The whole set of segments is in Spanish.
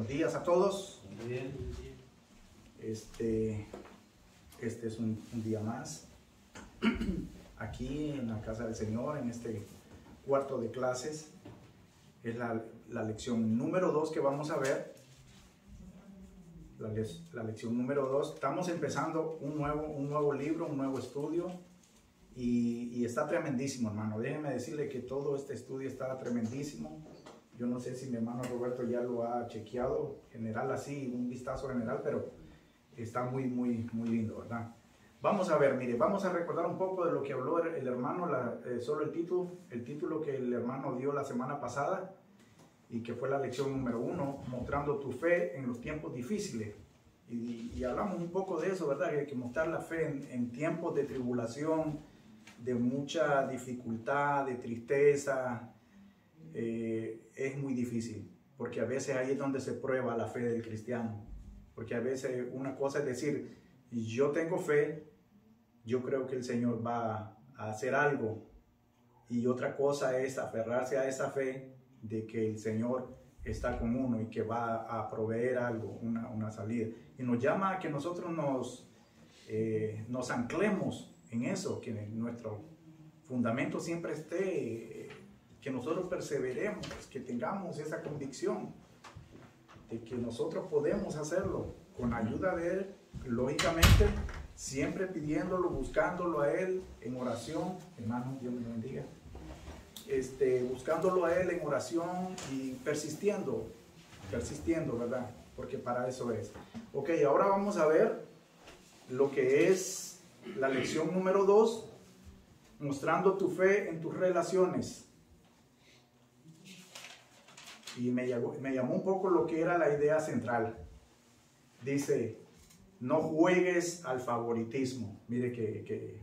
Buenos días a todos. Muy bien. Este es un día más aquí en la casa del Señor, en este cuarto de clases. Es la lección número 2 que vamos a ver. La lección número 2. Estamos empezando un nuevo libro, un nuevo estudio. Y está tremendísimo, hermano. Déjenme decirle que todo este estudio está tremendísimo. Yo no sé si mi hermano Roberto ya lo ha chequeado, general así, un vistazo general, pero está muy lindo, ¿verdad? Vamos a ver, mire, vamos a recordar un poco de lo que habló el hermano, solo el título que el hermano dio la semana pasada, y que fue la lección número 1, mostrando tu fe en los tiempos difíciles. Y hablamos un poco de eso, ¿verdad? Que hay que mostrar la fe en tiempos de tribulación, de mucha dificultad, de tristeza. Es muy difícil, porque a veces ahí es donde se prueba la fe del cristiano. Porque a veces una cosa es decir, yo tengo fe, yo creo que el Señor va a hacer algo. Y otra cosa es aferrarse a esa fe de que el Señor está con uno y que va a proveer algo, una salida. Y nos llama a que nosotros nos anclemos en eso, que nuestro fundamento siempre esté, que nosotros perseveremos, que tengamos esa convicción de que nosotros podemos hacerlo con ayuda de Él, lógicamente, siempre pidiéndolo, buscándolo a Él en oración. Hermano, Dios me lo bendiga. Buscándolo a Él en oración y persistiendo, ¿verdad? Porque para eso es. Ok, ahora vamos a ver lo que es la lección número 2, mostrando tu fe en tus relaciones. Y me llamó un poco lo que era la idea central. Dice, no juegues al favoritismo. Mire que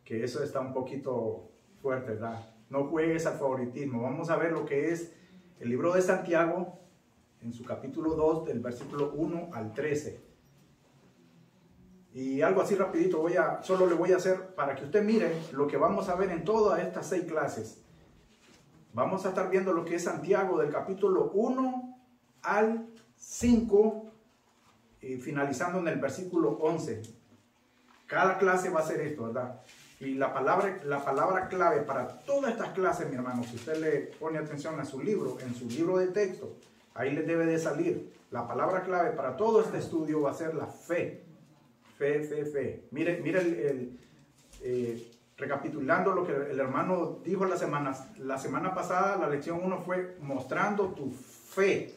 eso está un poquito fuerte, ¿verdad? No juegues al favoritismo. Vamos a ver lo que es el libro de Santiago, en su capítulo 2, del versículo 1 al 13. Y algo así rapidito, solo le voy a hacer para que usted mire lo que vamos a ver en todas estas 6 clases. Vamos a estar viendo lo que es Santiago del capítulo 1 al 5, y finalizando en el versículo 11. Cada clase va a ser esto, ¿verdad? Y la palabra clave para todas estas clases, mi hermano, si usted le pone atención a su libro, en su libro de texto, ahí le debe de salir. La palabra clave para todo este estudio va a ser la fe. Fe. Mire recapitulando lo que el hermano dijo la semana pasada, la lección 1 fue mostrando tu fe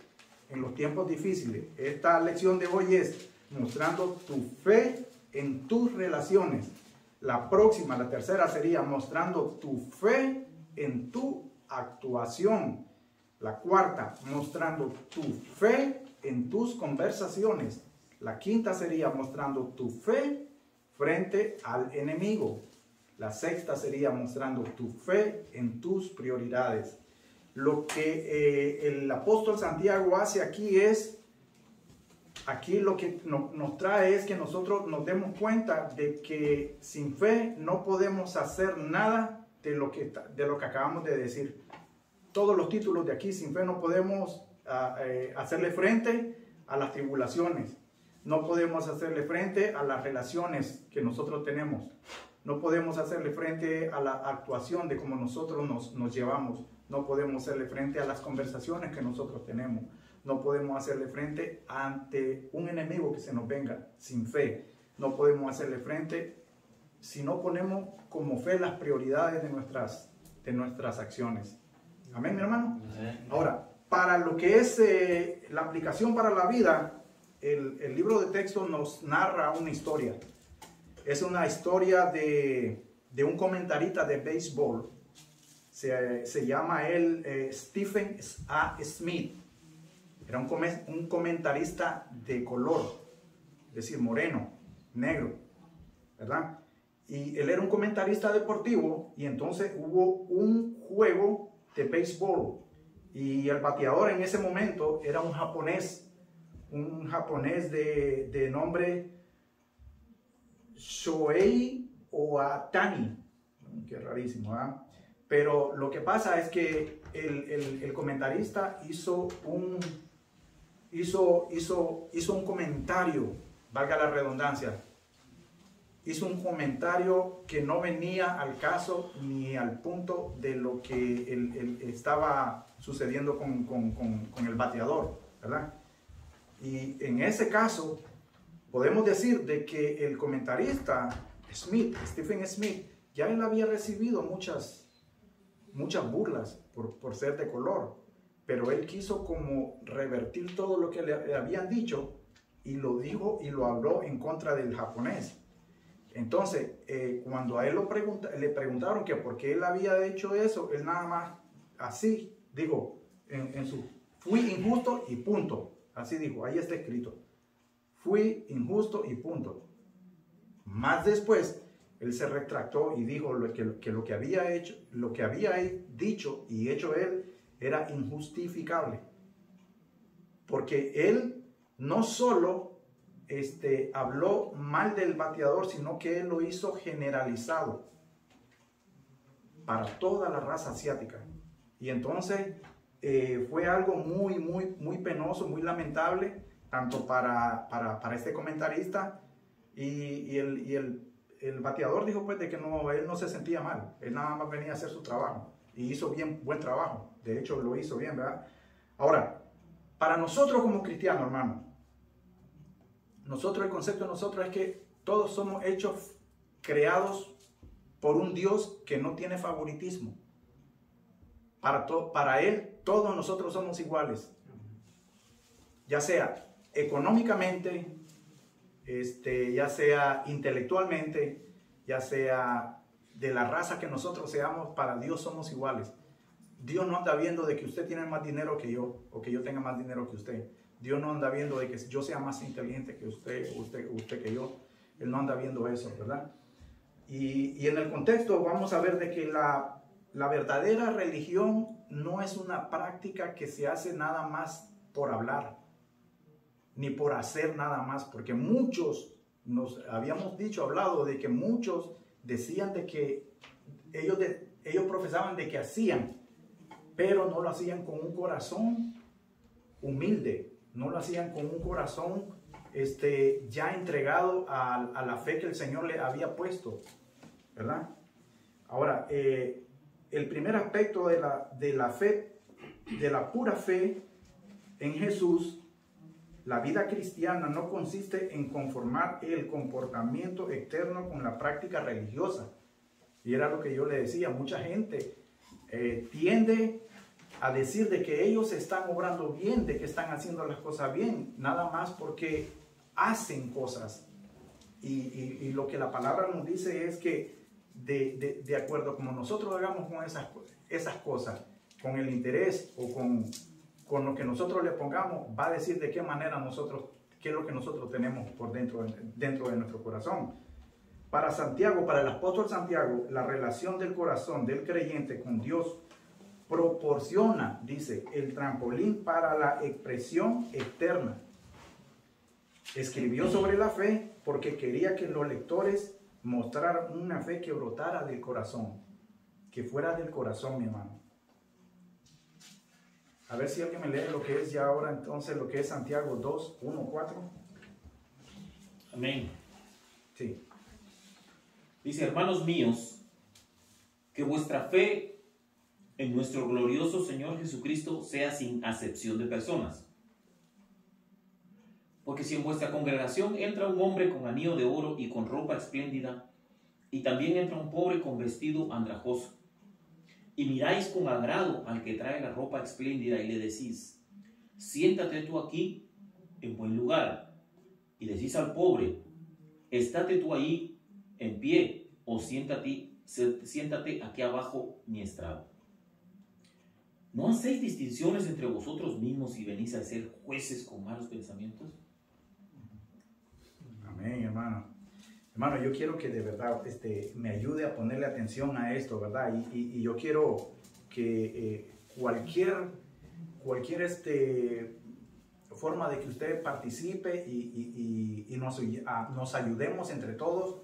en los tiempos difíciles. Esta lección de hoy es mostrando tu fe en tus relaciones. La próxima, la tercera, sería mostrando tu fe en tu actuación. La cuarta, mostrando tu fe en tus conversaciones. La quinta sería mostrando tu fe frente al enemigo. La sexta sería mostrando tu fe en tus prioridades. Lo que el apóstol Santiago hace aquí lo que nos trae es que nosotros nos demos cuenta de que sin fe no podemos hacer nada de lo que acabamos de decir. Todos los títulos de aquí, sin fe no podemos hacerle frente a las tribulaciones. No podemos hacerle frente a las relaciones que nosotros tenemos. No podemos hacerle frente a la actuación de cómo nosotros nos llevamos. No podemos hacerle frente a las conversaciones que nosotros tenemos. No podemos hacerle frente ante un enemigo que se nos venga sin fe. No podemos hacerle frente si no ponemos como fe las prioridades de nuestras acciones. Amén, mi hermano. Ahora, para lo que es la aplicación para la vida, el libro de texto nos narra una historia. Es una historia de un comentarista de béisbol. Se llama él Stephen A. Smith. Era un comentarista de color, es decir, moreno, negro, ¿verdad? Y él era un comentarista deportivo, y entonces hubo un juego de béisbol. Y el bateador en ese momento era un japonés de nombre Shohei Ohtani. Qué rarísimo, ¿verdad? Pero lo que pasa es que el comentarista hizo hizo un comentario, valga la redundancia, hizo un comentario que no venía al caso ni al punto de lo que estaba sucediendo con el bateador, ¿verdad? Y en ese caso, podemos decir de que el comentarista Stephen Smith, ya él había recibido muchas burlas por ser de color, pero él quiso como revertir todo lo que le habían dicho y lo dijo y lo habló en contra del japonés. Entonces, cuando a él le preguntaron que por qué él había hecho eso, él nada más así, digo, fui injusto y punto. Así dijo, ahí está escrito. Fui injusto y punto. Más después, él se retractó y dijo que lo que había hecho, lo que había dicho y hecho él era injustificable. Porque él no solo habló mal del bateador, sino que él lo hizo generalizado para toda la raza asiática. Y entonces fue algo muy penoso, muy lamentable, tanto para este comentarista y el bateador dijo pues de que no, él no se sentía mal, él nada más venía a hacer su trabajo y hizo buen trabajo, de hecho lo hizo bien, ¿verdad? Ahora, para nosotros como cristianos, hermano, el concepto de nosotros es que todos somos hechos, creados por un Dios que no tiene favoritismo. Para Él, todos nosotros somos iguales. Ya sea económicamente, ya sea intelectualmente, ya sea de la raza que nosotros seamos, para Dios somos iguales. Dios no anda viendo de que usted tiene más dinero que yo, o que yo tenga más dinero que usted. Dios no anda viendo de que yo sea más inteligente que usted que yo. Él no anda viendo eso, ¿verdad? Y en el contexto vamos a ver de que la verdadera religión no es una práctica que se hace nada más por hablar, ni por hacer nada más, porque muchos, nos habíamos hablado de que muchos decían de que ellos profesaban de que hacían, pero no lo hacían con un corazón humilde, no lo hacían con un corazón ya entregado a la fe que el Señor le había puesto, ¿verdad? Ahora, el primer aspecto de la fe, de la pura fe en Jesús, la vida cristiana no consiste en conformar el comportamiento externo con la práctica religiosa. Y era lo que yo le decía, mucha gente tiende a decir de que ellos están obrando bien, de que están haciendo las cosas bien, nada más porque hacen cosas. Y lo que la palabra nos dice es que de acuerdo como nosotros hagamos con esas cosas, con el interés o con lo que nosotros le pongamos, va a decir de qué manera qué es lo que nosotros tenemos por dentro de nuestro corazón. Para Santiago, para el apóstol Santiago, la relación del corazón del creyente con Dios proporciona, dice, el trampolín para la expresión externa. Escribió sobre la fe porque quería que los lectores mostraran una fe que brotara del corazón, que fuera del corazón, mi hermano. A ver si alguien me lee lo que es ya ahora entonces, lo que es Santiago 2, 1, 4. Amén. Sí. Dice, hermanos míos, que vuestra fe en nuestro glorioso Señor Jesucristo sea sin acepción de personas. Porque si en vuestra congregación entra un hombre con anillo de oro y con ropa espléndida, y también entra un pobre con vestido andrajoso, y miráis con agrado al que trae la ropa espléndida y le decís, siéntate tú aquí en buen lugar, y decís al pobre, estate tú ahí en pie, o siéntate aquí abajo mi estrado. ¿No hacéis distinciones entre vosotros mismos y venís a ser jueces con malos pensamientos? Amén, hermano. Hermano, yo quiero que de verdad me ayude a ponerle atención a esto, ¿verdad? Y yo quiero que cualquier forma de que usted participe y nos ayudemos entre todos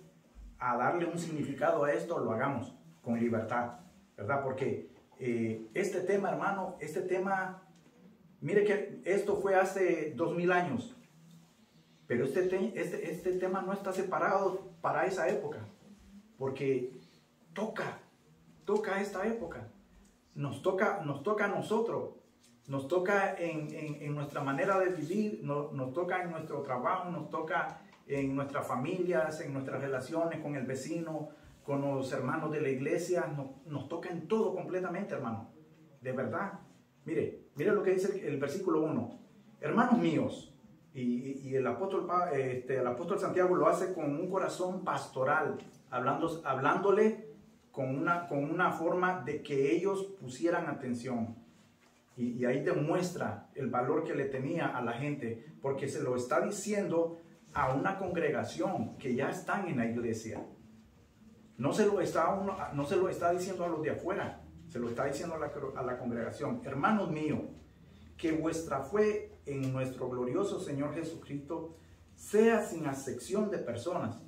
a darle un significado a esto, lo hagamos con libertad, ¿verdad? Porque este tema, hermano, Mire que esto fue hace 2000 años, pero este tema no está separado para esa época, porque toca esta época, nos toca a nosotros, nos toca en nuestra manera de vivir, nos toca en nuestro trabajo, nos toca en nuestras familias, en nuestras relaciones con el vecino, con los hermanos de la iglesia, nos toca en todo completamente, hermano, de verdad. Mire lo que dice el versículo 1. Hermanos míos, y el apóstol Santiago lo hace con un corazón pastoral, hablándole con una forma de que ellos pusieran atención. Y ahí demuestra el valor que le tenía a la gente, porque se lo está diciendo a una congregación que ya están en la iglesia. No se lo está diciendo a los de afuera, se lo está diciendo a la congregación. Hermanos míos, que vuestra fe en nuestro glorioso Señor Jesucristo sea sin acepción de personas.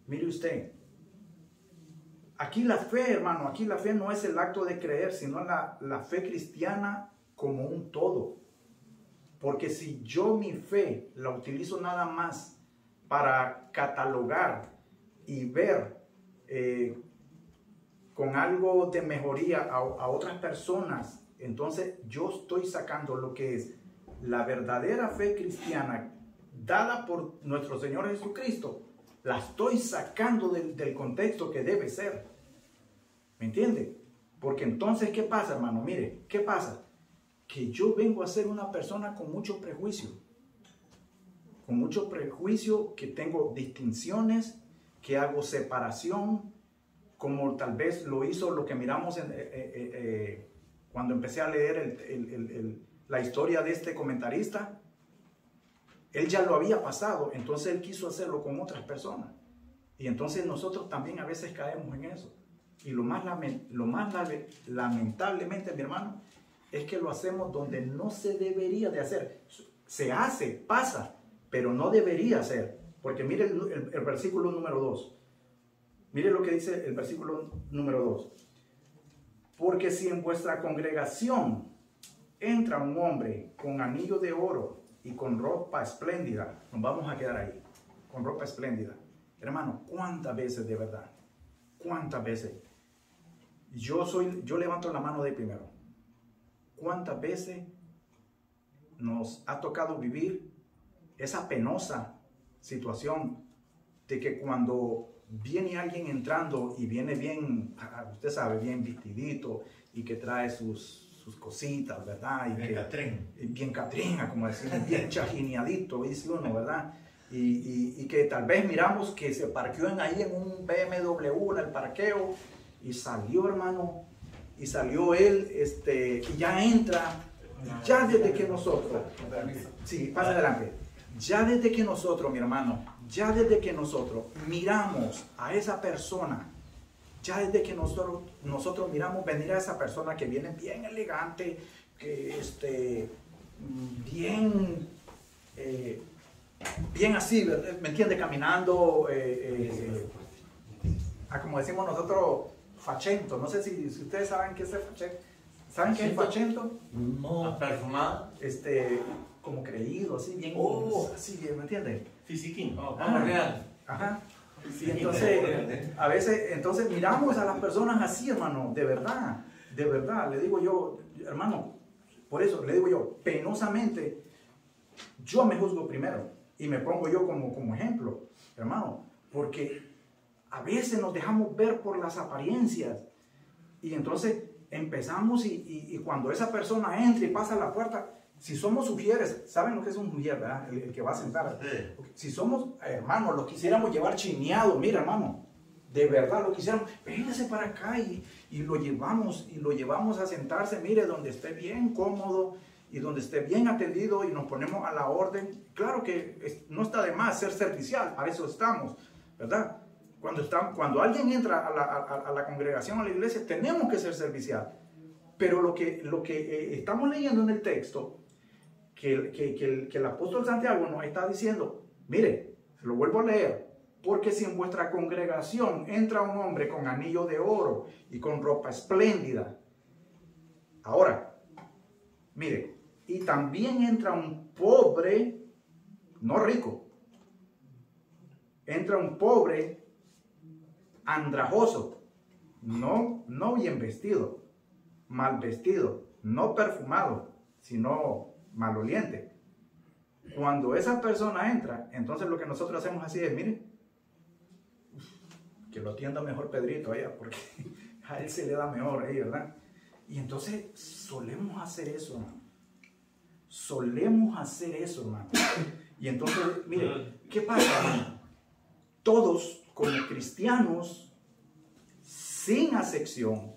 Mire usted, aquí la fe, hermano, aquí la fe no es el acto de creer, sino la fe cristiana como un todo. Porque si yo mi fe la utilizo nada más para catalogar y ver con algo de mejoría a otras personas, entonces yo estoy sacando lo que es la verdadera fe cristiana dada por nuestro Señor Jesucristo, la estoy sacando del contexto que debe ser. ¿Me entiende? Porque entonces, ¿qué pasa, hermano? Mire, ¿qué pasa? Que yo vengo a ser una persona con mucho prejuicio, que tengo distinciones, que hago separación, como tal vez lo hizo lo que miramos cuando empecé a leer la historia de este comentarista. Él ya lo había pasado, entonces él quiso hacerlo con otras personas. Y entonces nosotros también a veces caemos en eso. Y lo más lamentablemente, mi hermano, es que lo hacemos donde no se debería de hacer. Se hace, pasa, pero no debería ser. Porque mire el versículo número 2. Mire lo que dice el versículo número 2. Porque si en vuestra congregación entra un hombre con anillo de oro y con ropa espléndida, nos vamos a quedar ahí, con ropa espléndida. Hermano, ¿cuántas veces de verdad? ¿Cuántas veces? Yo levanto la mano de primero. ¿Cuántas veces nos ha tocado vivir esa penosa situación de que cuando viene alguien entrando y viene bien, usted sabe, bien vestidito y que trae sus cositas, ¿verdad? Y bien catrina, como decimos, bien chajineadito, dice uno, ¿verdad? Y que tal vez miramos que se parqueó ahí en un BMW en el parqueo y salió, hermano, y salió él, y ya entra, ya desde que nosotros, sí, pasa adelante, ya desde que nosotros, mi hermano, ya desde que nosotros miramos a esa persona, ya desde que nosotros miramos venir a esa persona que viene bien elegante, que bien así, ¿me entiende? Caminando, como decimos nosotros, fachento. No sé si ustedes saben qué es el fachento. ¿Saben qué es el fachento? No. Perfumado. Como creído, así bien, así bien, ¿me entiende? Fisiquín. Real. Ajá. Y entonces, a veces, entonces miramos a las personas así, hermano, de verdad, le digo yo, hermano, por eso le digo yo, penosamente, yo me juzgo primero y me pongo yo como ejemplo, hermano, porque a veces nos dejamos ver por las apariencias y entonces empezamos y cuando esa persona entra y pasa la puerta, si somos sugieres, ¿saben lo que es un sugier, verdad? El que va a sentar. Sí. Si somos, hermanos, lo quisiéramos llevar chineado, mira, hermano, de verdad lo quisiéramos, véngase para acá y lo llevamos a sentarse, mire, donde esté bien cómodo y donde esté bien atendido y nos ponemos a la orden. Claro que no está de más ser servicial, para eso estamos, ¿verdad? Cuando alguien entra a la congregación, a la iglesia, tenemos que ser servicial. Pero lo que estamos leyendo en el texto, que el apóstol Santiago nos está diciendo, mire, se lo vuelvo a leer, porque si en vuestra congregación entra un hombre con anillo de oro y con ropa espléndida. Ahora, mire, y también entra un pobre, no rico, entra un pobre andrajoso, no bien vestido, mal vestido, no perfumado, sino maloliente. Cuando esa persona entra, entonces lo que nosotros hacemos así es, mire, que lo atienda mejor Pedrito allá, porque a él se le da mejor ahí, ¿verdad? Y entonces solemos hacer eso, hermano. Solemos hacer eso, hermano. Y entonces, mire, ¿qué pasa, hermano? Todos, como cristianos, sin acepción,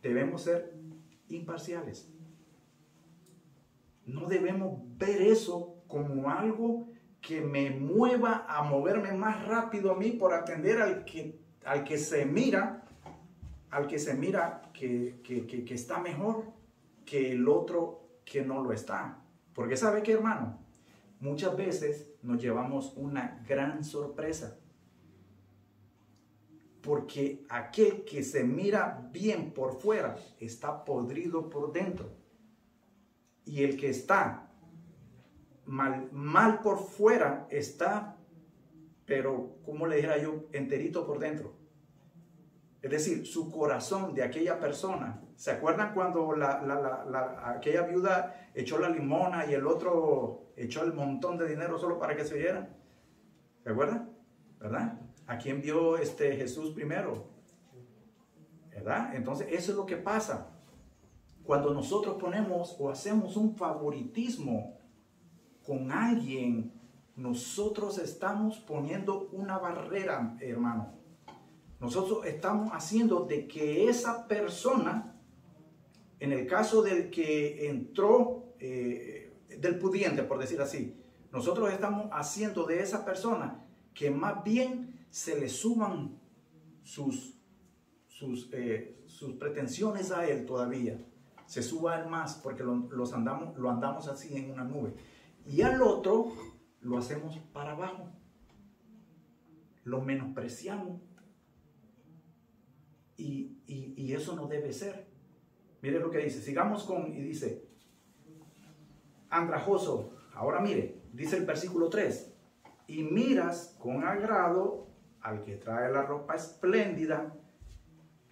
debemos ser imparciales. No debemos ver eso como algo que me mueva a moverme más rápido a mí por atender al que se mira que está mejor que el otro que no lo está. Porque ¿sabe qué, hermano? Muchas veces nos llevamos una gran sorpresa. Porque aquel que se mira bien por fuera está podrido por dentro. Y el que está mal por fuera está, pero como le dijera yo, enterito por dentro. Es decir, su corazón de aquella persona. ¿Se acuerdan cuando aquella viuda echó la limona y el otro echó el montón de dinero solo para que se oyeran? ¿Se acuerdan? ¿Verdad? ¿A quién vio Jesús primero? ¿Verdad? Entonces eso es lo que pasa. Cuando nosotros ponemos o hacemos un favoritismo con alguien, nosotros estamos poniendo una barrera, hermano. Nosotros estamos haciendo de que esa persona, en el caso del que entró, del pudiente, por decir así, nosotros estamos haciendo de esa persona que más bien se le suban sus pretensiones a él todavía. Se suba a él más porque lo andamos así en una nube. Y al otro lo hacemos para abajo. Lo menospreciamos. Y eso no debe ser. Mire lo que dice. Sigamos y dice, andrajoso. Ahora mire, dice el versículo 3. Y miras con agrado al que trae la ropa espléndida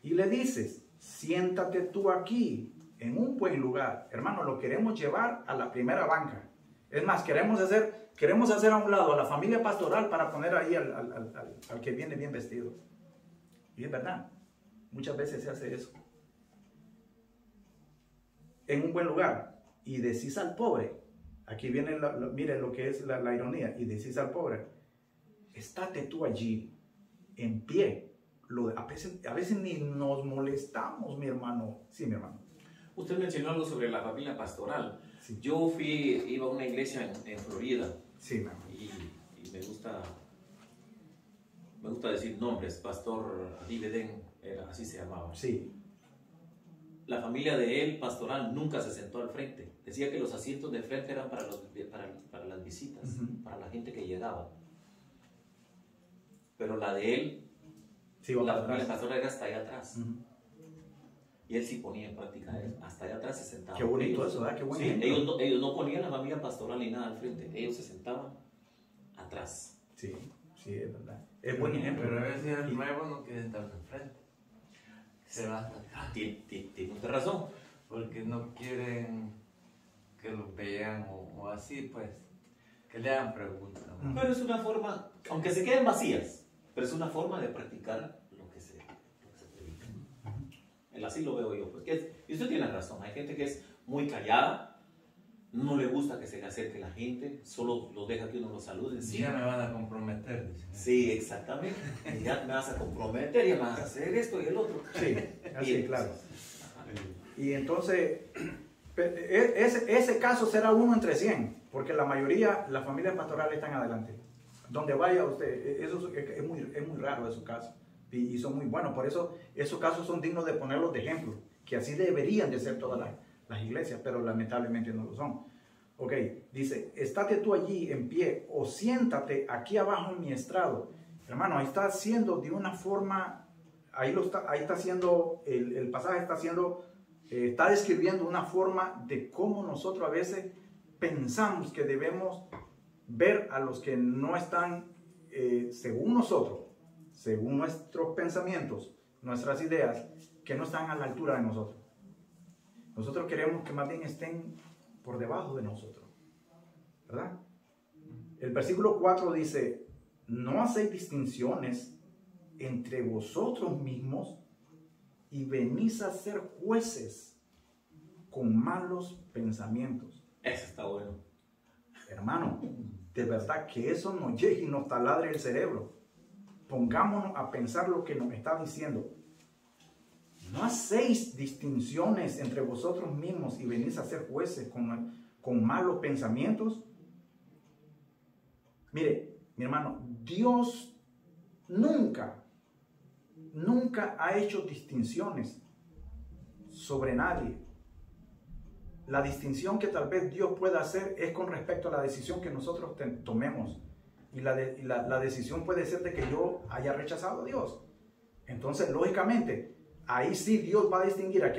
y le dices, siéntate tú aquí en un buen lugar. Hermano, lo queremos llevar a la primera banca. Es más, queremos hacer a un lado a la familia pastoral para poner ahí al que viene bien vestido. Y es verdad, muchas veces se hace eso. En un buen lugar. Y decís al pobre, aquí viene, mire lo que es la ironía, y decís al pobre, estate tú allí, en pie. A veces ni nos molestamos, mi hermano. Sí, mi hermano. Usted mencionó algo sobre la familia pastoral. Sí. Yo iba a una iglesia en Florida. Sí, mi hermano. Y me gusta decir nombres. Pastor Adi Beden, así se llamaba. Sí. La familia de él, pastoral, nunca se sentó al frente. Decía que los asientos de frente eran para las visitas, para la gente que llegaba. Pero la de él, sí, la familia pastoral era hasta allá atrás. Y él sí ponía en práctica eso. Hasta allá atrás se sentaba. Qué bonito eso, ¿verdad? Qué buen ejemplo. Ellos no ponían la familia pastoral ni nada al frente. Ellos se sentaban atrás. Sí, es verdad. Es buen ejemplo. Pero a veces el nuevo no quiere sentarse enfrente. Se va hasta atrás. Tiene usted razón. Porque no quieren que los vean o así, pues, que le hagan preguntas, ¿no? Pero es una forma, aunque se queden vacías, pero es una forma de practicar lo que se predica. Así lo veo yo. Porque y usted tiene razón, hay gente que es muy callada, no le gusta que se le acerque la gente, solo lo deja que uno lo salude. Sí, ya me van a comprometer, dicen. Sí, exactamente. Ya me vas a comprometer, ya me vas a hacer esto y el otro. Sí, así, claro. Y entonces, ese caso será 1 entre 100, porque la mayoría, las familias pastorales están adelante. Donde vaya usted, eso es muy raro esos casos. Y son muy buenos. Por eso, esos casos son dignos de ponerlos de ejemplo, que así deberían de ser todas las iglesias, pero lamentablemente no lo son. Ok, dice, estate tú allí en pie o siéntate aquí abajo en mi estrado. Hermano, ahí está haciendo de una forma, ahí está haciendo, el pasaje está haciendo está describiendo una forma de cómo nosotros a veces pensamos que debemos ver a los que no están según nosotros, según nuestros pensamientos, nuestras ideas, que no están a la altura de nosotros. Nosotros queremos que más bien estén por debajo de nosotros, ¿verdad? El versículo 4 dice, no hacéis distinciones entre vosotros mismos y venís a ser jueces con malos pensamientos. Eso está bueno. Hermano, de verdad que eso nos llegue y nos taladre el cerebro. Pongámonos a pensar lo que nos está diciendo. No hacéis distinciones entre vosotros mismos y venís a ser jueces con malos pensamientos. Mire, mi hermano, Dios nunca ha hecho distinciones sobre nadie. La distinción que tal vez Dios pueda hacer es con respecto a la decisión que nosotros tomemos. Y la decisión puede ser de que yo haya rechazado a Dios. Entonces, lógicamente, ahí sí Dios va a distinguir al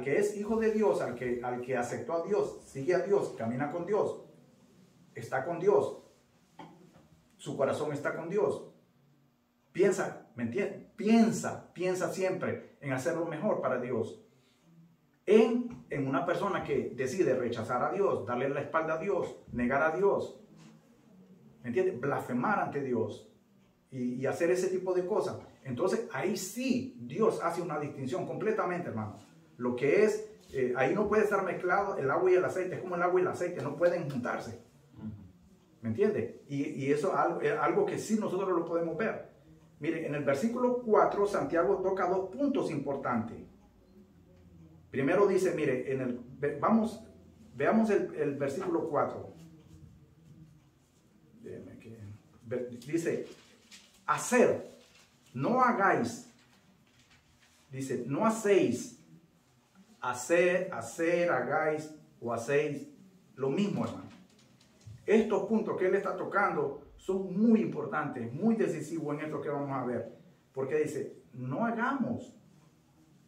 que es hijo de Dios, al que aceptó a Dios, sigue a Dios, camina con Dios, está con Dios, su corazón está con Dios. Piensa, ¿me entiendes? Piensa siempre en hacer lo mejor para Dios. En una persona que decide rechazar a Dios, darle la espalda a Dios, negar a Dios, ¿me entiendes? Blasfemar ante Dios y hacer ese tipo de cosas. Entonces ahí sí Dios hace una distinción completamente, hermano. Lo que es, ahí no puede estar mezclado el agua y el aceite, es como el agua y el aceite, no pueden juntarse. ¿Me entiende? Y eso es algo que sí nosotros lo podemos ver. Mire, en el versículo 4, Santiago toca dos puntos importantes. Primero dice, mire, veamos el versículo 4. Dice, hacer, no hagáis. Dice, no hacéis, hagáis o hacéis lo mismo, hermano. Estos puntos que él está tocando son muy importantes, muy decisivos en esto que vamos a ver. Porque dice, no hagamos,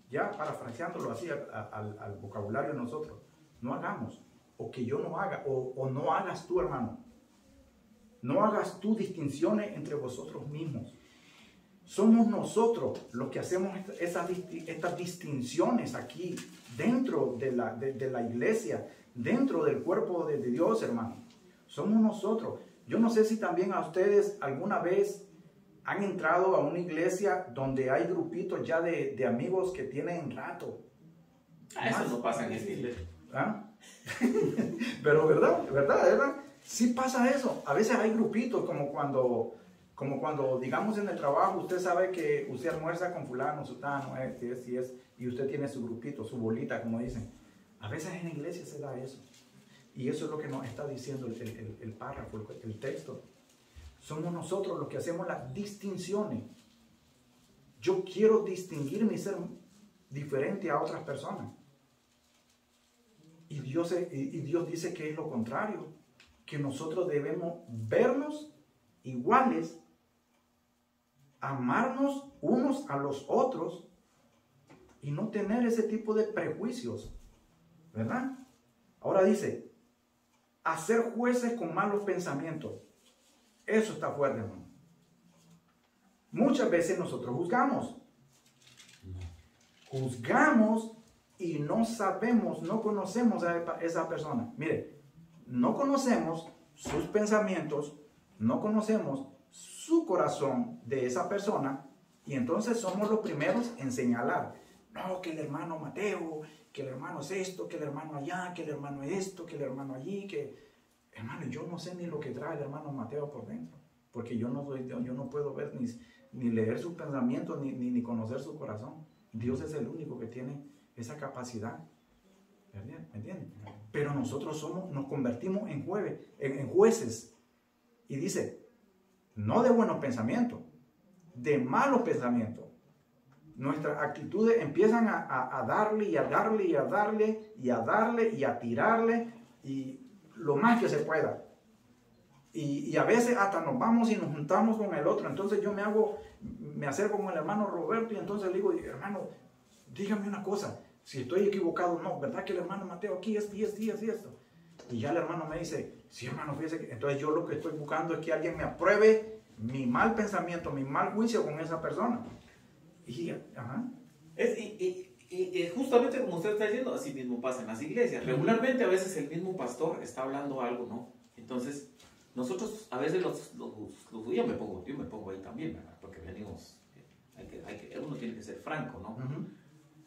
ya parafraseándolo así al vocabulario de nosotros, no hagamos, o que yo no haga, o no hagas tú, hermano. No hagas tú distinciones entre vosotros mismos. Somos nosotros los que hacemos estas distinciones aquí, dentro de la iglesia, dentro del cuerpo de Dios, hermano. Somos nosotros. Yo no sé si también a ustedes alguna vez han entrado a una iglesia donde hay grupitos ya de amigos que tienen rato. Eso no pasa en esta iglesia. ¿Ah? Pero ¿verdad? Sí pasa eso. A veces hay grupitos como cuando digamos en el trabajo, usted sabe que usted almuerza con fulano, sutano, y usted tiene su grupito, su bolita, como dicen. A veces en la iglesia se da eso. Y eso es lo que nos está diciendo el párrafo, el texto. Somos nosotros los que hacemos las distinciones. Yo quiero distinguirme y ser diferente a otras personas. Y Dios dice que es lo contrario, que nosotros debemos vernos iguales, amarnos unos a los otros y no tener ese tipo de prejuicios, ¿verdad? Ahora dice, hacer jueces con malos pensamientos. Eso está fuerte, hermano. Muchas veces nosotros juzgamos y no sabemos, no conocemos a esa persona. Mire, no conocemos sus pensamientos, no conocemos su corazón de esa persona, y entonces somos los primeros en señalar. No, que el hermano Mateo, que el hermano es esto, que el hermano allá, que el hermano es esto, que el hermano allí, que... Hermano, yo no sé ni lo que trae el hermano Mateo por dentro, porque yo no puedo ver ni leer sus pensamientos, ni conocer su corazón. Dios es el único que tiene esa capacidad. ¿Me entienden? Pero nosotros nos convertimos en jueces. Y dice, no de buenos pensamientos, de malos pensamientos. Nuestras actitudes empiezan a darle y a darle y a darle y a darle y a tirarle y lo más que se pueda. Y a veces hasta nos vamos y nos juntamos con el otro. Entonces yo me acerco con el hermano Roberto y entonces le digo, hermano, dígame una cosa. Si estoy equivocado, no, ¿verdad que el hermano Mateo aquí es y esto? Y ya el hermano me dice, sí hermano, fíjese que... Entonces yo lo que estoy buscando es que alguien me apruebe mi mal pensamiento, mi mal juicio con esa persona. Y, ajá. Justamente como usted está diciendo, así mismo pasa en las iglesias. Regularmente a veces el mismo pastor está hablando algo, ¿no? Entonces, nosotros a veces yo me pongo ahí también, ¿verdad? Porque venimos, uno tiene que ser franco, ¿no?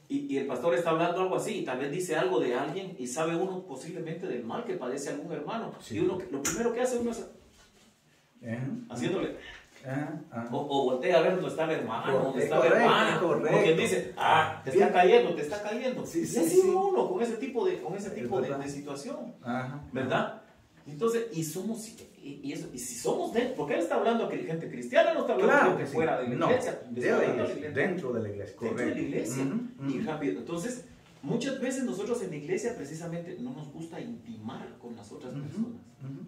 Y el pastor está hablando algo así, y tal vez dice algo de alguien y sabe uno posiblemente del mal que padece algún hermano. Sí. Y uno, lo primero que hace uno es haciéndole... O voltea a ver dónde está el hermano, dónde está el hermano, porque dice, te está cayendo. Sí, y así uno con ese tipo de situación, ¿verdad? Entonces, y si somos porque él está hablando a gente cristiana, no está hablando de fuera de la iglesia, dentro de la iglesia, correcto. Dentro de la iglesia, y rápido. Entonces, muchas veces nosotros en la iglesia precisamente no nos gusta intimar con las otras personas,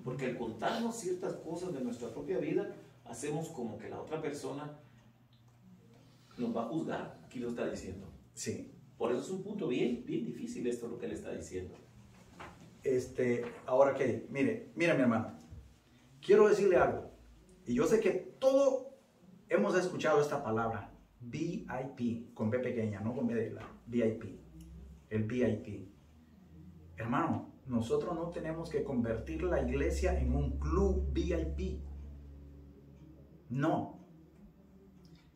porque al contarnos ciertas cosas de nuestra propia vida, hacemos como que la otra persona nos va a juzgar. Aquí lo está diciendo. Sí. Por eso es un punto bien difícil esto lo que él está diciendo. Ahora que, mire mi hermano, quiero decirle algo. Y yo sé que todos hemos escuchado esta palabra, VIP, con B pequeña, no con B de la, VIP. El VIP. Hermano, nosotros no tenemos que convertir la iglesia en un club VIP. No.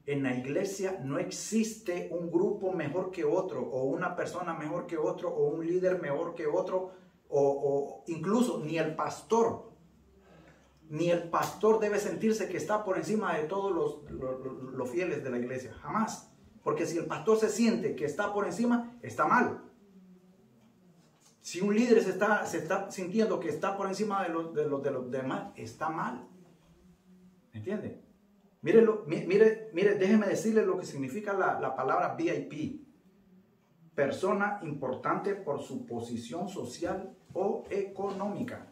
En la iglesia no existe un grupo mejor que otro, o una persona mejor que otro, o un líder mejor que otro, o incluso ni el pastor. Ni el pastor debe sentirse que está por encima de todos los fieles de la iglesia. Jamás. Porque si el pastor se siente que está por encima, está mal. Si un líder se está sintiendo que está por encima de los demás, está mal. ¿Entiende? Mire, déjeme decirle lo que significa la palabra VIP. Persona importante por su posición social o económica.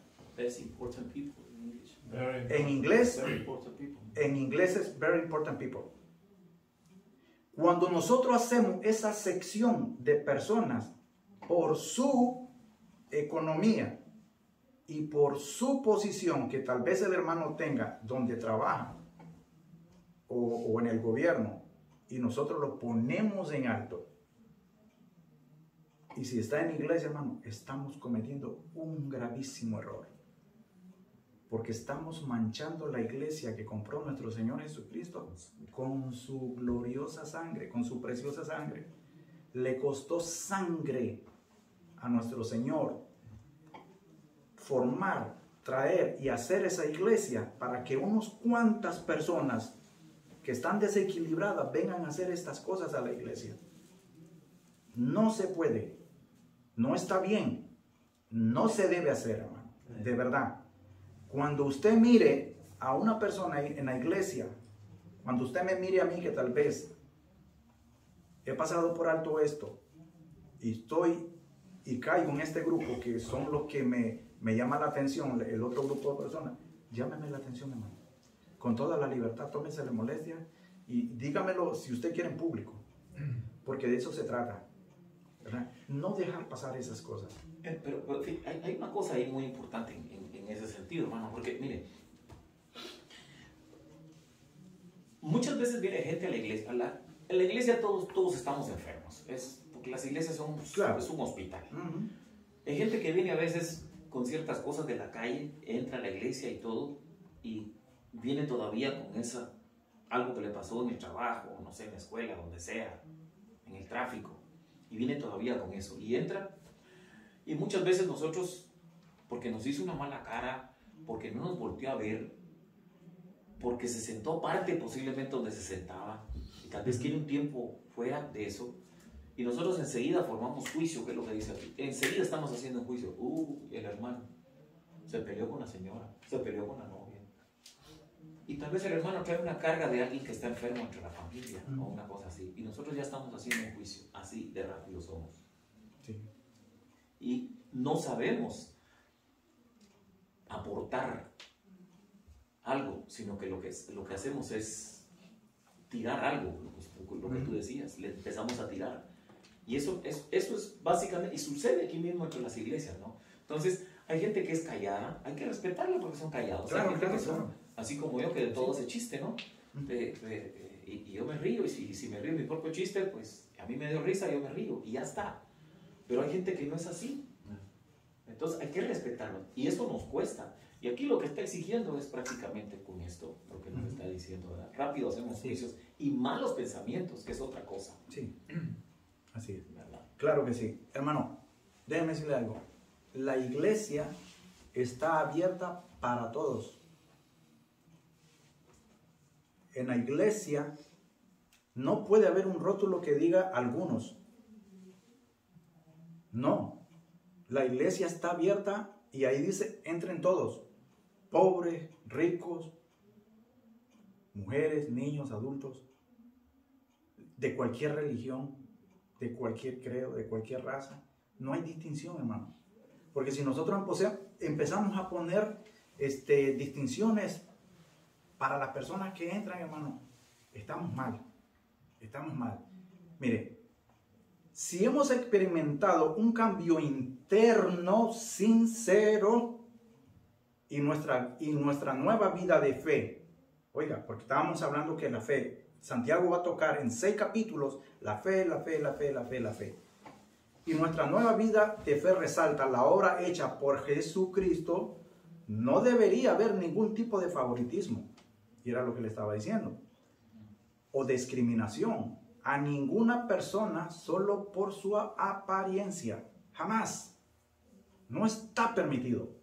En inglés es very important people. Cuando nosotros hacemos esa sección de personas por su economía y por su posición que tal vez el hermano tenga donde trabaja, o en el gobierno, y nosotros lo ponemos en alto, y si está en la iglesia, hermano, estamos cometiendo un gravísimo error, porque estamos manchando la iglesia que compró nuestro Señor Jesucristo con su gloriosa sangre, con su preciosa sangre. Le costó sangre a nuestro Señor formar, traer y hacer esa iglesia para que unos cuantas personas que están desequilibradas vengan a hacer estas cosas a la iglesia. No se puede, no está bien, no se debe hacer, hermano, de verdad. Cuando usted mire a una persona en la iglesia, cuando usted me mire a mí que tal vez he pasado por alto esto y caigo en este grupo que son los que me llama la atención, el otro grupo de personas, llámeme la atención, hermano. Con toda la libertad, tómese la molestia y dígamelo si usted quiere en público, porque de eso se trata, ¿verdad? No dejar pasar esas cosas. Pero hay una cosa ahí muy importante en ese sentido, hermano, porque mire, muchas veces viene gente a la iglesia. En la iglesia todos estamos enfermos, porque las iglesias son es un hospital. Hay gente que viene a veces con ciertas cosas de la calle, entra a la iglesia y todo, y viene todavía con algo que le pasó en el trabajo, no sé, en la escuela, donde sea, en el tráfico, y viene todavía con eso, y entra, y muchas veces nosotros, porque nos hizo una mala cara, porque no nos volteó a ver, porque se sentó aparte posiblemente donde se sentaba, y tal vez quiere un tiempo fuera de eso, y nosotros enseguida formamos juicio, que es lo que dice aquí, enseguida estamos haciendo un juicio, el hermano se peleó con la señora, se peleó con la novia. Y tal vez el hermano trae una carga de alguien que está enfermo entre la familia o una cosa así. Y nosotros ya estamos haciendo un juicio. Así de rápido somos. Sí. Y no sabemos aportar algo, sino que lo que hacemos es tirar algo, lo que tú decías. Le empezamos a tirar. Y eso es básicamente, y sucede aquí mismo entre las iglesias, ¿no? Entonces, hay gente que es callada, hay que respetarla porque son callados. Claro, hay gente claro, que son, claro. así como yo, que de todo hace chiste, ¿no? Y yo me río, y si me río mi propio chiste, pues a mí me dio risa, yo me río, y ya está. Pero hay gente que no es así. Entonces hay que respetarlo, y eso nos cuesta. Y aquí lo que está exigiendo es prácticamente con esto, lo que nos está diciendo, ¿verdad? Rápido hacemos juicios y malos pensamientos, que es otra cosa. Sí, así es. ¿Verdad? Claro que sí. Hermano, déjeme decirle algo. La iglesia está abierta para todos. En la iglesia no puede haber un rótulo que diga algunos. No. La iglesia está abierta y ahí dice, entren todos. Pobres, ricos, mujeres, niños, adultos, de cualquier religión, de cualquier credo, de cualquier raza. No hay distinción, hermano. Porque si nosotros empezamos a poner distinciones para las personas que entran, hermano, estamos mal. Estamos mal. Mire, si hemos experimentado un cambio interno sincero y nuestra nueva vida de fe, oiga, porque estábamos hablando que la fe, Santiago va a tocar en 6 capítulos, la fe, la fe, la fe, la fe, la fe. Y nuestra nueva vida de fe resalta la obra hecha por Jesucristo. No debería haber ningún tipo de favoritismo. Y era lo que le estaba diciendo. O discriminación a ninguna persona solo por su apariencia. Jamás. No está permitido.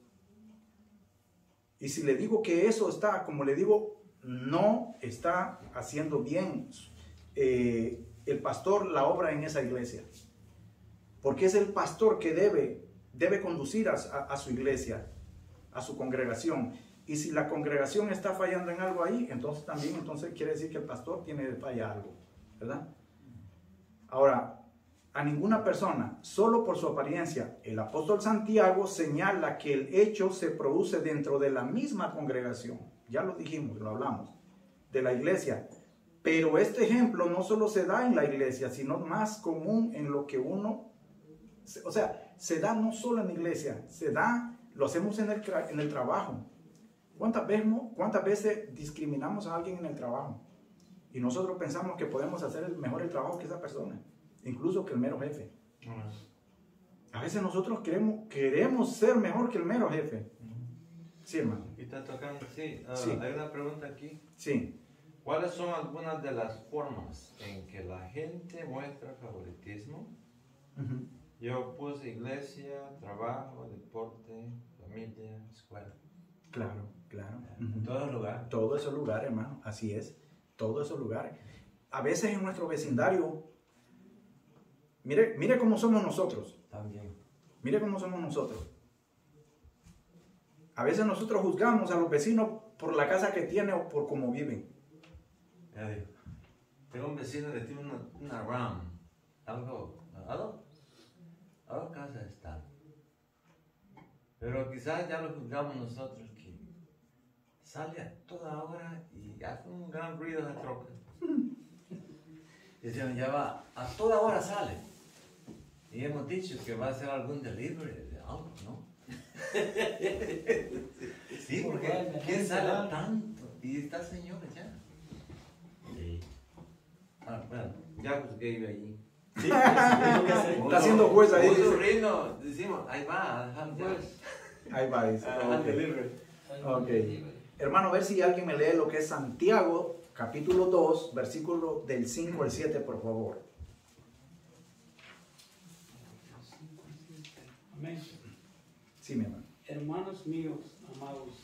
Y si le digo que eso está, como le digo, no está haciendo bien el pastor la obra en esa iglesia. Porque es el pastor que debe conducir a su iglesia, a su congregación. Y si la congregación está fallando en algo ahí, entonces quiere decir que el pastor tiene falla algo, ¿verdad? Ahora, a ninguna persona, solo por su apariencia, el apóstol Santiago señala que el hecho se produce dentro de la misma congregación. Ya lo dijimos, lo hablamos, de la iglesia. Pero este ejemplo no solo se da en la iglesia, sino más común en lo que uno... O sea, se da no solo en la iglesia, lo hacemos en el trabajo. ¿Cuántas veces discriminamos a alguien en el trabajo? Y nosotros pensamos que podemos hacer mejor el trabajo que esa persona, incluso que el mero jefe. A veces nosotros queremos ser mejor que el mero jefe. Sí, hermano. Y está tocando, sí. Sí. Hay una pregunta aquí. Sí. ¿Cuáles son algunas de las formas en que la gente muestra favoritismo? Yo puse iglesia, trabajo, deporte, familia, escuela. Claro, claro. En todo lugar. Todo esos lugares, hermano, así es. Todos esos lugares. A veces en nuestro vecindario, mire cómo somos nosotros. También. Mire cómo somos nosotros. A veces nosotros juzgamos a los vecinos por la casa que tiene o por cómo viven. Ya digo. Tengo un vecino que tiene una RAM. A dos casas están. Pero quizás ya lo juzgamos nosotros, que sale a toda hora y hace un gran ruido de troca. Y decimos, ya va, a toda hora sale. Y hemos dicho que va a hacer algún delivery de algo, ¿no? Sí, porque ¿quién sale tanto? Y está señora ya. Sí. Bueno, ya juzgué yo allí. Sí, está haciendo juez ahí, dice. Reino, decimos, ahí va, dejar juez. Ahí va, dice. Delivery. Ok. Hermano, a ver si alguien me lee lo que es Santiago, capítulo 2, versículo del 5 al 7, por favor. Amén. Sí, mi hermano. Hermanos míos, amados,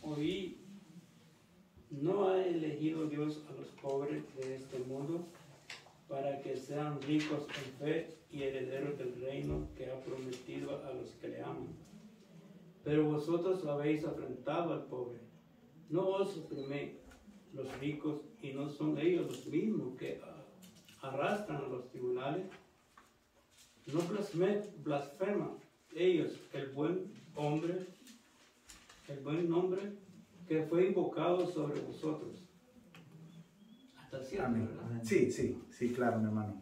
oí, ¿no ha elegido Dios a los pobres de este mundo para que sean ricos en fe y herederos del reino que ha prometido a los que le aman? Pero vosotros habéis afrentado al pobre. ¿No os oprimé los ricos y no son ellos los mismos que arrastran a los tribunales? ¿No blasfeman ellos el buen nombre que fue invocado sobre vosotros? Hasta el cielo, Amén. ¿verdad? Sí, claro, mi hermano.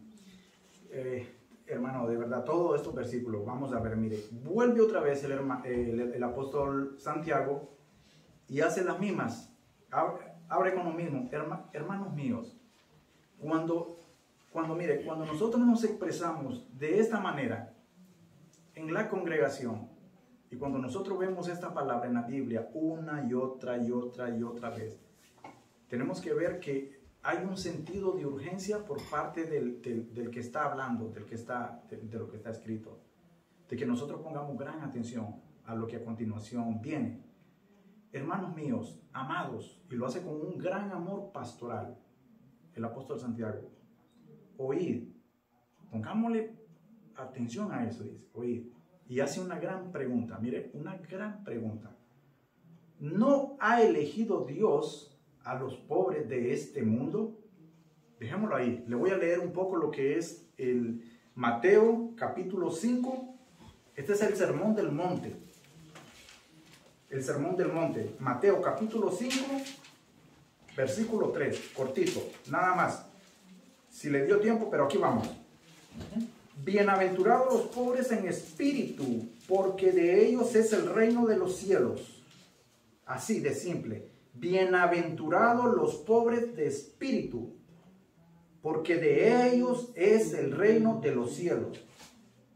hermano, de verdad, todos estos versículos, vamos a ver, mire, vuelve otra vez el apóstol Santiago y hace las mismas, abre con lo mismo, hermanos míos, cuando nosotros nos expresamos de esta manera en la congregación, y cuando nosotros vemos esta palabra en la Biblia una y otra vez, tenemos que ver que hay un sentido de urgencia por parte del que está hablando, de lo que está escrito, de que nosotros pongamos gran atención a lo que a continuación viene. Hermanos míos, amados, y lo hace con un gran amor pastoral, el apóstol Santiago, oíd, pongámosle atención a eso, dice, oíd, y hace una gran pregunta, mire, una gran pregunta. ¿No ha elegido Dios a los pobres de este mundo? Dejémoslo ahí. Le voy a leer un poco lo que es el Mateo capítulo 5. Este es el Sermón del Monte. El Sermón del Monte. Mateo capítulo 5, versículo 3. Cortito, nada más. Si le dio tiempo, pero aquí vamos. Bienaventurados los pobres en espíritu, porque de ellos es el reino de los cielos. Así de simple. Bienaventurados los pobres de espíritu, porque de ellos es el reino de los cielos.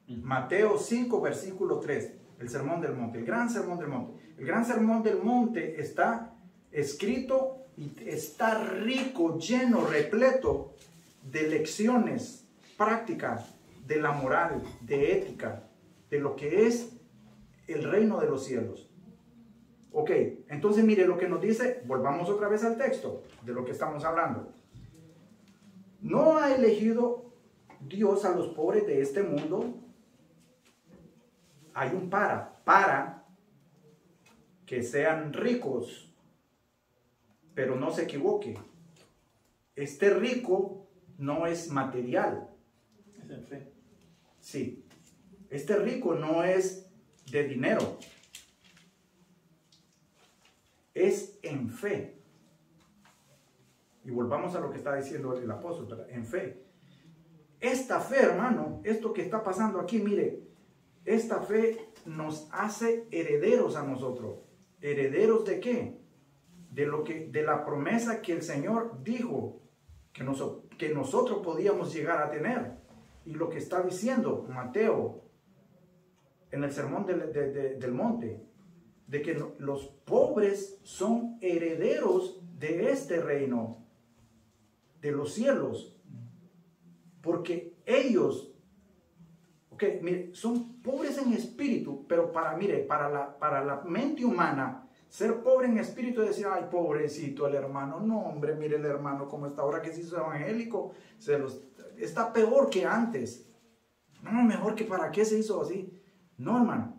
Mateo 5, versículo 3, el Sermón del Monte, el Gran Sermón del Monte. El Gran Sermón del Monte está escrito y está rico, lleno, repleto de lecciones prácticas de la moral, de ética, de lo que es el reino de los cielos. Ok, entonces mire lo que nos dice, volvamos otra vez al texto de lo que estamos hablando. ¿No ha elegido Dios a los pobres de este mundo? Hay un para que sean ricos, pero no se equivoque. Este rico no es material. Es en fe. Sí, este rico no es de dinero. Es en fe. Y volvamos a lo que está diciendo el apóstol, ¿verdad? En fe. Esta fe, hermano, esto que está pasando aquí, mire, esta fe nos hace herederos a nosotros. ¿Herederos de qué? De la promesa que el Señor dijo que nosotros podíamos llegar a tener. Y lo que está diciendo Mateo en el Sermón del Monte, de que los pobres son herederos de este reino, de los cielos, porque ellos, mire, son pobres en espíritu, pero para la mente humana, ser pobre en espíritu es decir, ay, pobrecito el hermano, no hombre, mire el hermano como está ahora que se hizo evangélico, está peor que antes, no, mejor que para qué se hizo así, no hermano.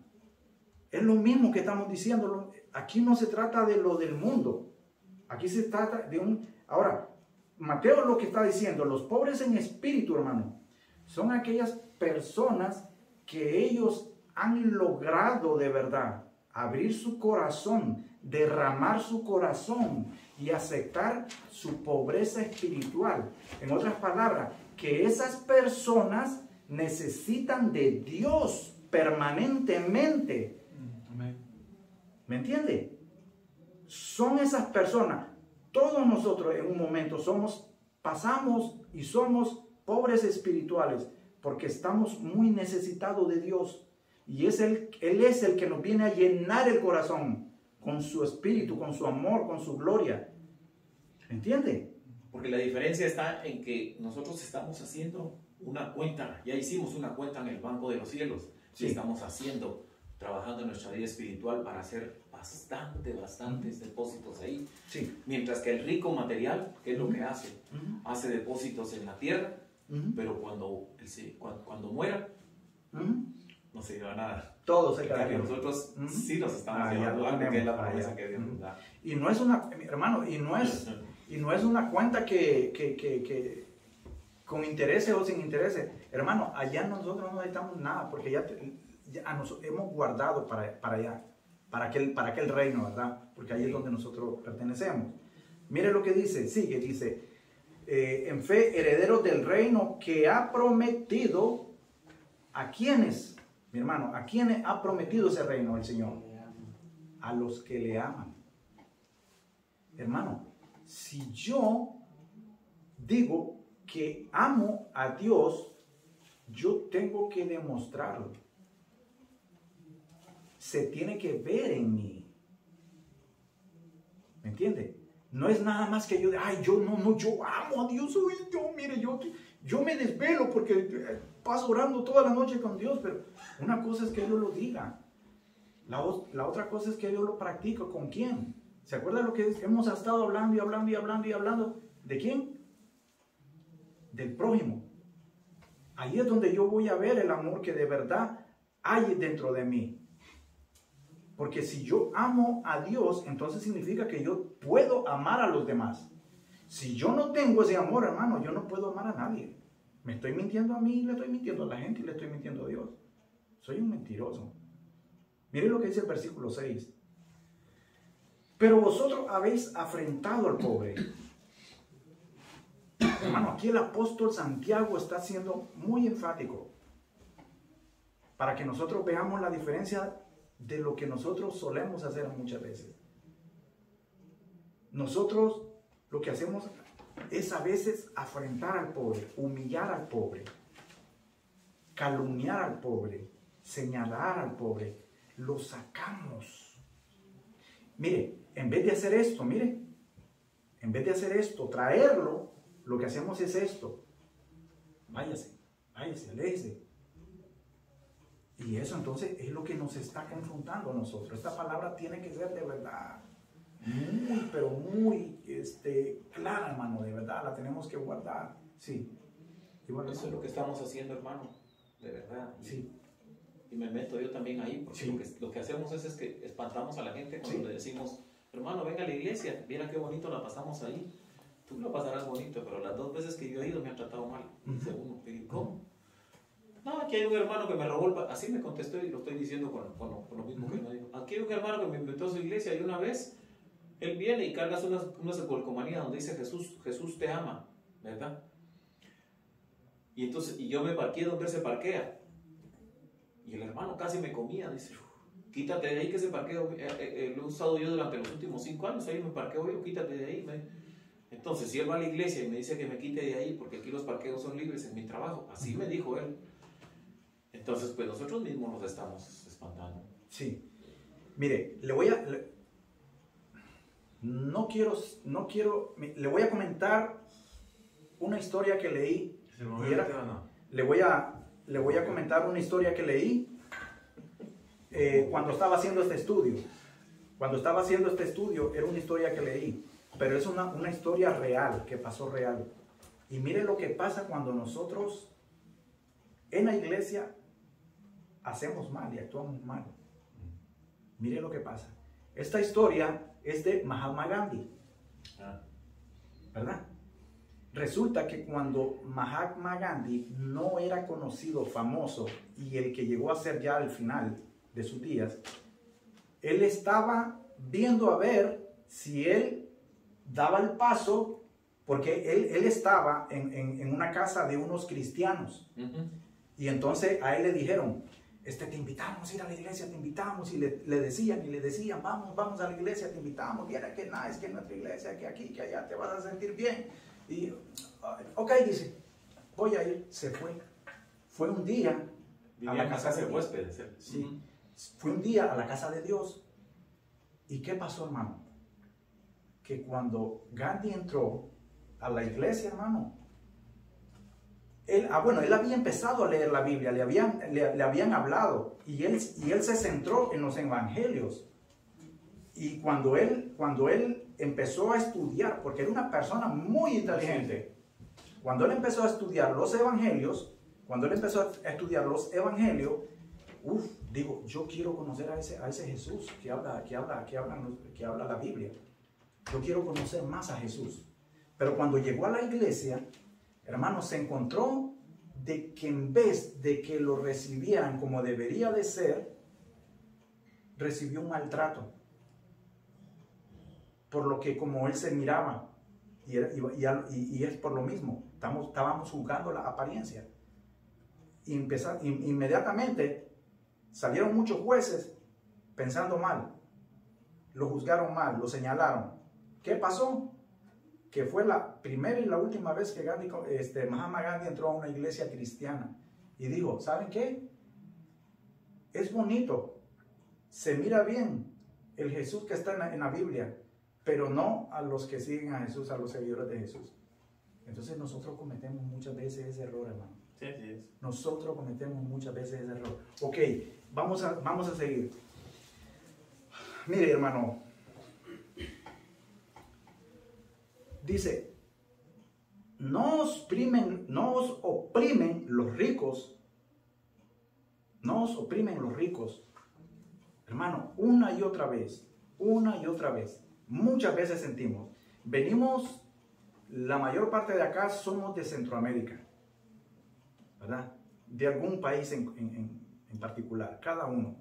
Es lo mismo que estamos diciendo. Aquí no se trata de lo del mundo. Aquí se trata de un... Ahora, Mateo lo que está diciendo, los pobres en espíritu, hermano, son aquellas personas que ellos han logrado de verdad abrir su corazón, derramar su corazón y aceptar su pobreza espiritual. En otras palabras, que esas personas necesitan de Dios permanentemente. ¿Me entiende? Son esas personas. Todos nosotros en un momento pasamos y somos pobres espirituales porque estamos muy necesitados de Dios. Y Él es el que nos viene a llenar el corazón con su espíritu, con su amor, con su gloria. ¿Me entiende? Porque la diferencia está en que nosotros estamos haciendo una cuenta, ya hicimos una cuenta en el banco de los cielos. Sí. Estamos trabajando en nuestra vida espiritual para hacer bastantes depósitos ahí. Sí. Mientras que el rico material, ¿qué es lo que hace? Hace depósitos en la tierra, pero cuando muera, no se lleva nada. Todo se queda. Nosotros sí nos estamos llevando algo, que es la promesa que Dios nos da. Y no es una, hermano, y no es una cuenta que con intereses o sin intereses. Hermano, allá nosotros no necesitamos nada, porque ya nosotros hemos guardado para allá, para aquel reino, ¿verdad? Porque ahí es donde nosotros pertenecemos. Mire lo que dice, dice, en fe, herederos del reino que ha prometido. ¿A quiénes, mi hermano? ¿A quiénes ha prometido ese reino el Señor? A los que le aman. Hermano, si yo digo que amo a Dios, yo tengo que demostrarlo. Se tiene que ver en mí. ¿Me entiende? No es nada más que yo, yo amo a Dios, mire, yo me desvelo porque paso orando toda la noche con Dios, pero una cosa es que yo lo diga. La otra cosa es que yo lo practico. ¿Con quién? ¿Se acuerdan lo que hemos estado hablando y hablando y hablando y hablando? ¿De quién? Del prójimo. Ahí es donde yo voy a ver el amor que de verdad hay dentro de mí. Porque si yo amo a Dios, entonces significa que yo puedo amar a los demás. Si yo no tengo ese amor, hermano, yo no puedo amar a nadie. Me estoy mintiendo a mí, le estoy mintiendo a la gente y le estoy mintiendo a Dios. Soy un mentiroso. Miren lo que dice el versículo 6. Pero vosotros habéis afrentado al pobre. Hermano, aquí el apóstol Santiago está siendo muy enfático para que nosotros veamos la diferencia de lo que nosotros solemos hacer muchas veces. Nosotros lo que hacemos es a veces afrentar al pobre, humillar al pobre, calumniar al pobre, señalar al pobre, lo sacamos. Mire, en vez de hacer esto, traerlo, lo que hacemos es esto. Váyase, aléjese. Y eso entonces es lo que nos está confrontando a nosotros. Esta palabra tiene que ser de verdad muy, pero muy clara, hermano, de verdad. La tenemos que guardar. Sí. Eso es lo que estamos haciendo, hermano, de verdad. Sí. Y me meto yo también ahí, porque sí. lo que hacemos es que espantamos a la gente cuando sí. le decimos, hermano, venga a la iglesia, mira qué bonito la pasamos ahí. Tú lo pasarás bonito, pero las 2 veces que yo he ido me han tratado mal. Dice uno, ¿cómo? No, aquí hay un hermano que me robó el... Así me contestó y lo estoy diciendo con lo mismo que me dijo. Aquí hay un hermano que me invitó a su iglesia y una vez él viene y cargas unas colcomanías donde dice Jesús te ama, ¿verdad? Y entonces, y yo me parqué donde él se parquea. Y el hermano casi me comía, dice, quítate de ahí que ese parqueo lo he usado yo durante los últimos 5 años, ahí me parqueo yo, quítate de ahí. Entonces, si él va a la iglesia y me dice que me quite de ahí porque aquí los parqueos son libres en mi trabajo, así me dijo él. Entonces, pues nosotros mismos nos estamos espantando. Sí. Mire, le voy a comentar una historia que leí. Le voy a comentar una historia que leí cuando estaba haciendo este estudio. Cuando estaba haciendo este estudio, era una historia que leí, pero es una historia real, que pasó real. Y mire lo que pasa cuando nosotros en la iglesia hacemos mal y actuamos mal. Mire lo que pasa. Esta historia es de Mahatma Gandhi, ¿verdad? Resulta que cuando Mahatma Gandhi no era conocido, famoso, y el que llegó a ser ya al final de sus días, él estaba viendo a ver si él daba el paso, porque él estaba en una casa de unos cristianos. Y entonces a él le dijeron, te invitamos a ir a la iglesia, te invitamos, y le decían, vamos a la iglesia, te invitamos, mira que nada, es que nuestra iglesia, que aquí, que allá, te vas a sentir bien. Y, ok, dice, voy a ir. Se fue. Fue un día a la casa de huéspedes. Sí. Fue un día a la casa de Dios. ¿Y qué pasó, hermano? Que cuando Gandhi entró a la iglesia, hermano, él había empezado a leer la Biblia, le habían hablado, y él se centró en los evangelios. Y cuando él empezó a estudiar, porque era una persona muy inteligente, cuando él empezó a estudiar los evangelios, digo, yo quiero conocer a ese Jesús que habla la Biblia. Yo quiero conocer más a Jesús. Pero cuando llegó a la iglesia, hermano, se encontró de que en vez de que lo recibieran como debería de ser, recibió un maltrato. Por lo que como él se miraba. Y es por lo mismo, estábamos juzgando la apariencia. Inmediatamente salieron muchos jueces pensando mal, lo juzgaron mal, lo señalaron. ¿Qué pasó? Que fue la primera y la última vez que Mahatma Gandhi entró a una iglesia cristiana y dijo, ¿saben qué? Es bonito, se mira bien el Jesús que está en la Biblia, pero no a los que siguen a Jesús, a los seguidores de Jesús. Entonces nosotros cometemos muchas veces ese error, hermano. Sí, sí es. Nosotros cometemos muchas veces ese error. Ok, vamos a seguir. Mire, hermano. Dice, no os oprimen los ricos. No os oprimen los ricos. Hermano, una y otra vez. Muchas veces sentimos. Venimos, la mayor parte de acá somos de Centroamérica, ¿verdad? De algún país en particular, cada uno.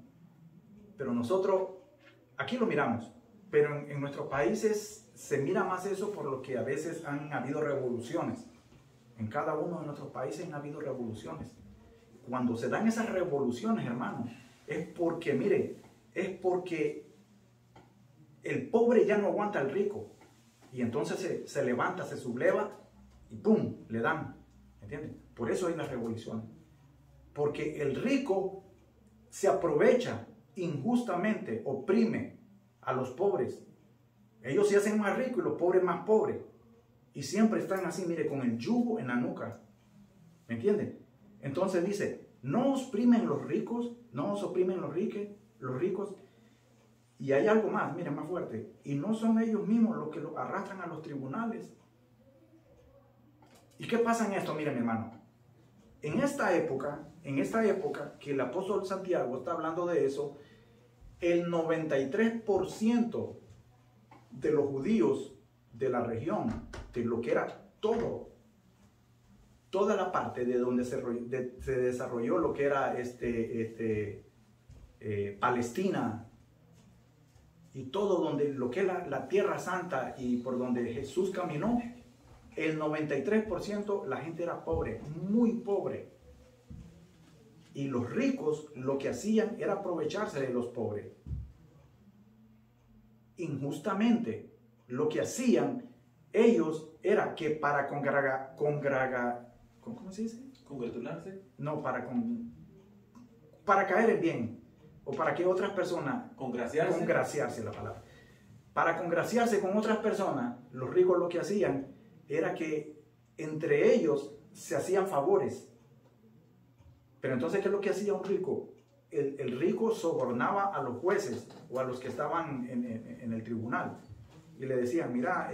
Pero nosotros, aquí lo miramos, pero en nuestros países se mira más eso por lo que a veces han habido revoluciones. En cada uno de nuestros países han habido revoluciones. Cuando se dan esas revoluciones, hermano, es porque, mire, es porque el pobre ya no aguanta al rico. Y entonces se levanta, se subleva y ¡pum! Le dan. ¿Entienden? Por eso hay las revoluciones. Porque el rico se aprovecha injustamente, oprime a los pobres. Ellos se hacen más ricos y los pobres más pobres. Y siempre están así, mire, con el yugo en la nuca. ¿Me entienden? Entonces dice, no os oprimen los ricos, no os oprimen los ricos. Y hay algo más, miren, más fuerte. Y no son ellos mismos los que lo arrastran a los tribunales. ¿Y qué pasa en esto? Miren, hermano. En esta época que el apóstol Santiago está hablando de eso, el 93% de los judíos de la región, de lo que era toda la parte de donde se desarrolló lo que era Palestina, y todo donde lo que es la Tierra Santa y por donde Jesús caminó, el 93% la gente era pobre, muy pobre. Y los ricos lo que hacían era aprovecharse de los pobres. Injustamente, lo que hacían ellos era que para ¿cómo se dice? ¿Congratularse? No, para caer en bien. O para que otras personas... Congraciarse. Congraciarse la palabra. Para congraciarse con otras personas, los ricos lo que hacían era que entre ellos se hacían favores. Pero entonces, ¿qué es lo que hacía un rico? El rico sobornaba a los jueces o a los que estaban en el tribunal. Y le decían, mira,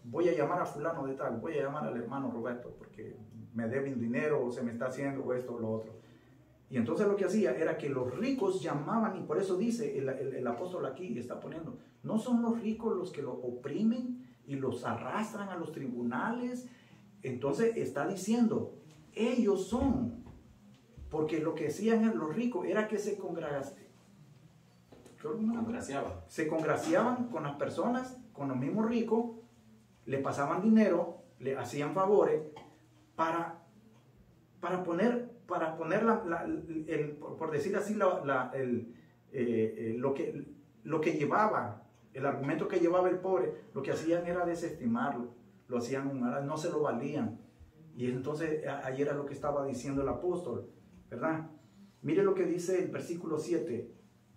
voy a llamar a fulano de tal, voy a llamar al hermano Roberto porque me deben dinero o se me está haciendo esto o lo otro. Y entonces lo que hacía era que los ricos llamaban, y por eso dice el apóstol aquí, está poniendo, no son los ricos los que lo oprimen y los arrastran a los tribunales. Entonces está diciendo, ellos son, porque lo que hacían los ricos era que se congraciaban con las personas, con los mismos ricos, le pasaban dinero, le hacían favores para poner por decir así, lo que llevaba, el argumento que llevaba el pobre, lo que hacían era desestimarlo, lo hacían no se lo valían. Y entonces ahí era lo que estaba diciendo el apóstol, ¿verdad? Mire lo que dice el versículo 7.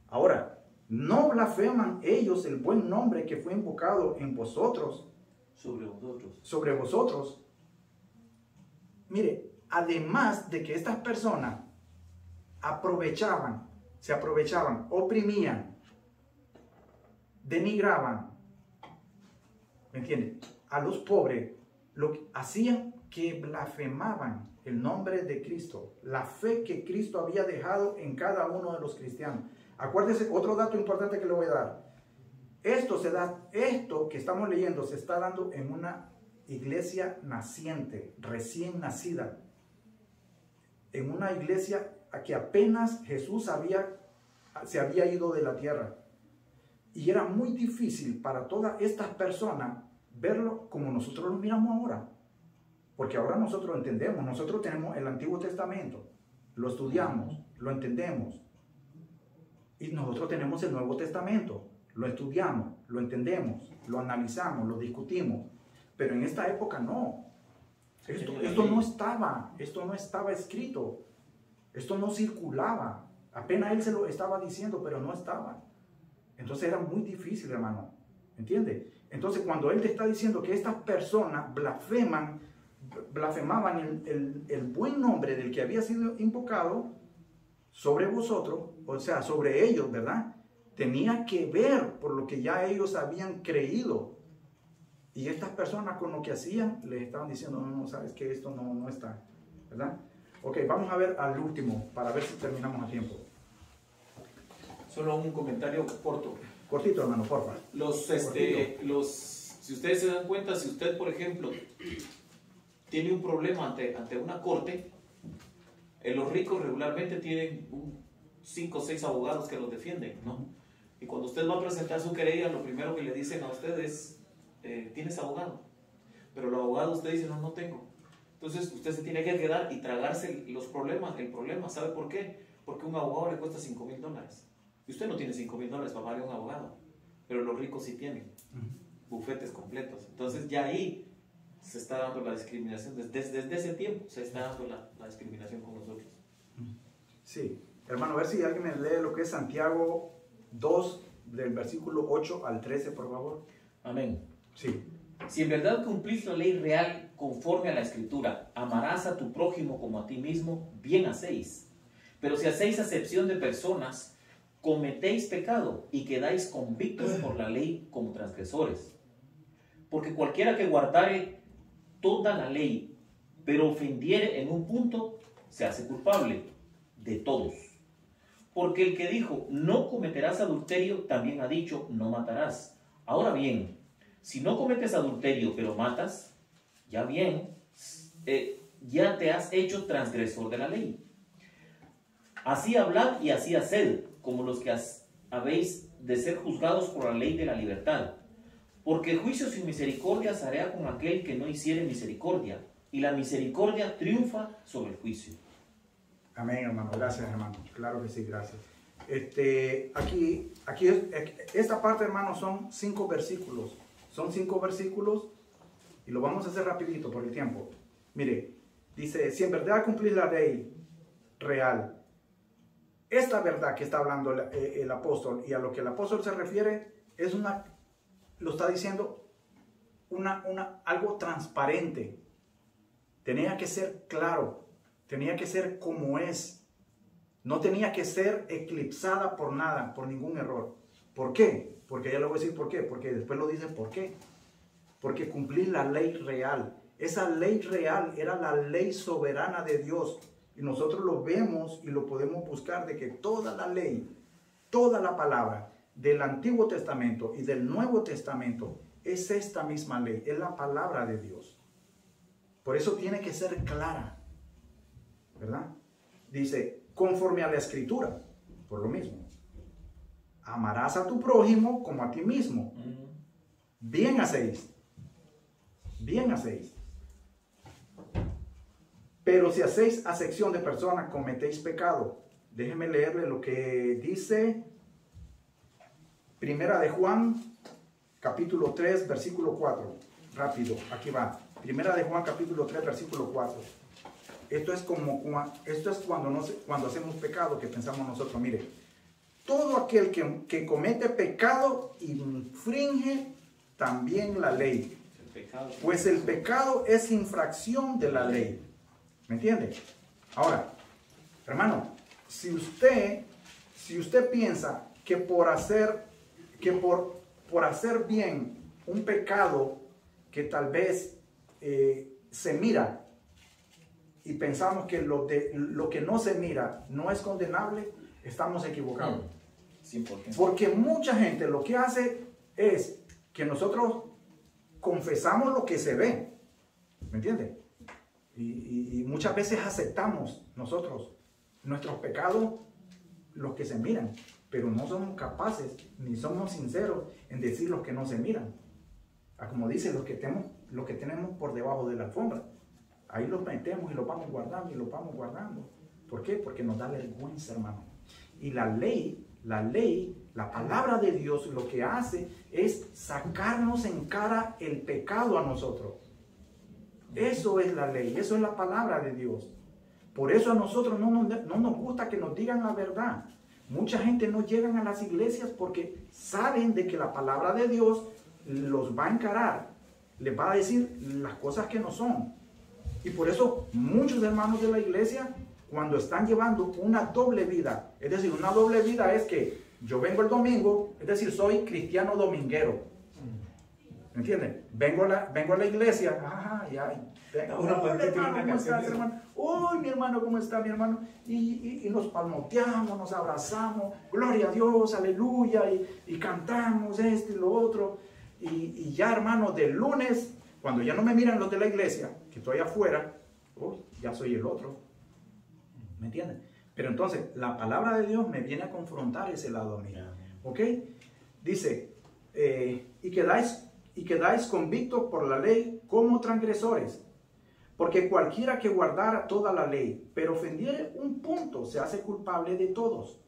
Ahora, no blasfeman ellos el buen nombre que fue invocado en vosotros. Sobre vosotros. Mire, además de que estas personas se aprovechaban, oprimían, denigraban, ¿me entienden? A los pobres, lo que hacían que blasfemaban el nombre de Cristo, la fe que Cristo había dejado en cada uno de los cristianos. Acuérdese, otro dato importante que le voy a dar. Esto que estamos leyendo se está dando en una iglesia naciente, recién nacida. En una iglesia a que apenas Jesús se había ido de la tierra. Y era muy difícil para todas estas personas verlo como nosotros lo miramos ahora. Porque ahora nosotros entendemos, nosotros tenemos el Antiguo Testamento, lo estudiamos, lo entendemos. Y nosotros tenemos el Nuevo Testamento, lo estudiamos, lo entendemos, lo analizamos, lo discutimos. Pero en esta época no. Esto no estaba escrito. Esto no circulaba. Apenas él se lo estaba diciendo, pero no estaba. Entonces era muy difícil, hermano. ¿Entiende? Entonces cuando él te está diciendo que estas personas blasfemaban el buen nombre del que había sido invocado sobre vosotros, o sea, sobre ellos, ¿verdad? Tenía que ver por lo que ya ellos habían creído. Y estas personas con lo que hacían, les estaban diciendo, no, sabes que esto no está, ¿verdad? Ok, vamos a ver al último, para ver si terminamos a tiempo. Solo un comentario corto. Cortito, hermano, porfa. Si ustedes se dan cuenta, si usted, por ejemplo, tiene un problema ante una corte, los ricos regularmente tienen 5 o 6 abogados que los defienden, ¿no? Y cuando usted va a presentar su querella, lo primero que le dicen a usted es, ¿tienes abogado? Pero el abogado usted dice, no tengo. Entonces usted se tiene que quedar y tragarse el problema. ¿Sabe por qué? Porque un abogado le cuesta $5,000. Y usted no tiene $5,000 para pagar a un abogado, pero los ricos sí tienen bufetes completos. Entonces ya ahí se está dando la discriminación, desde ese tiempo se está dando la discriminación con nosotros. Sí, hermano, a ver si alguien me lee lo que es Santiago 2, del versículo 8 al 13, por favor. Amén. Sí. Si en verdad cumplís la ley real conforme a la Escritura, amarás a tu prójimo como a ti mismo, bien hacéis. Pero si hacéis acepción de personas, cometéis pecado y quedáis convictos por la ley como transgresores. Porque cualquiera que guardare toda la ley, pero ofendiere en un punto, se hace culpable de todos. Porque el que dijo, no cometerás adulterio, también ha dicho, no matarás. Ahora bien, si no cometes adulterio, pero matas, ya bien, ya te has hecho transgresor de la ley. Así hablad y así haced, como los que habéis de ser juzgados por la ley de la libertad. Porque juicio sin misericordia se hará con aquel que no hiciere misericordia, y la misericordia triunfa sobre el juicio. Amén, hermano. Gracias, hermano. Claro que sí, gracias. Aquí, esta parte, hermano, son 5 versículos. Son 5 versículos y lo vamos a hacer rapidito por el tiempo. Mire, dice, si en verdad cumplís la ley real, esta verdad que está hablando el apóstol y a lo que el apóstol se refiere es lo está diciendo algo transparente. Tenía que ser claro, tenía que ser como es. No tenía que ser eclipsada por nada, por ningún error. ¿Por qué? Porque ya le voy a decir por qué. Porque después lo dice por qué. Porque cumplir la ley real. Esa ley real era la ley soberana de Dios. Y nosotros lo vemos y lo podemos buscar de que toda la ley, toda la palabra del Antiguo Testamento y del Nuevo Testamento es esta misma ley. Es la palabra de Dios. Por eso tiene que ser clara. ¿Verdad? Dice, conforme a la Escritura, por lo mismo. Amarás a tu prójimo como a ti mismo. Bien hacéis. Bien hacéis. Pero si hacéis acepción de personas, cometéis pecado. Déjenme leerle lo que dice Primera de Juan, capítulo 3, versículo 4. Rápido, aquí va. Primera de Juan, capítulo 3, versículo 4. Esto es cuando hacemos pecado que pensamos nosotros. Mire, todo aquel que comete pecado infringe también la ley. Pues el pecado es infracción de la ley. ¿Me entiende? Ahora, hermano, si usted piensa que por hacer bien un pecado que tal vez se mira y pensamos que lo que no se mira no es condenable, estamos equivocados. 100%. Porque mucha gente lo que hace es que nosotros confesamos lo que se ve. ¿Me entiende? Y muchas veces aceptamos nosotros nuestros pecados, los que se miran. pero no somos capaces ni somos sinceros en decir los que no se miran. Como dice, lo que tenemos por debajo de la alfombra. Ahí los metemos y los vamos guardando y los vamos guardando. ¿Por qué? Porque nos da vergüenza, hermano. Y la ley, la palabra de Dios lo que hace es sacarnos en cara el pecado a nosotros. Eso es la ley, eso es la palabra de Dios. Por eso a nosotros no nos gusta que nos digan la verdad. Mucha gente no llega a las iglesias porque saben de que la palabra de Dios los va a encarar, les va a decir las cosas que no son. Y por eso muchos hermanos de la iglesia, cuando están llevando una doble vida, es decir, una doble vida es que yo vengo el domingo, es decir, soy cristiano dominguero. ¿Me entienden? Vengo a la iglesia, hola, hermano, ¿cómo estás, hermano? Uy, mi hermano, ¿cómo está, mi hermano? Y nos palmoteamos, nos abrazamos, gloria a Dios, aleluya, y cantamos esto y lo otro. Y ya, hermano, del lunes, cuando ya no me miran los de la iglesia, que estoy afuera, ya soy el otro. ¿Me entienden? Pero entonces, la palabra de Dios me viene a confrontar ese lado a mí. ¿Ok? Dice, y quedáis convictos por la ley como transgresores. Porque cualquiera que guardara toda la ley, pero ofendiere un punto, se hace culpable de todos.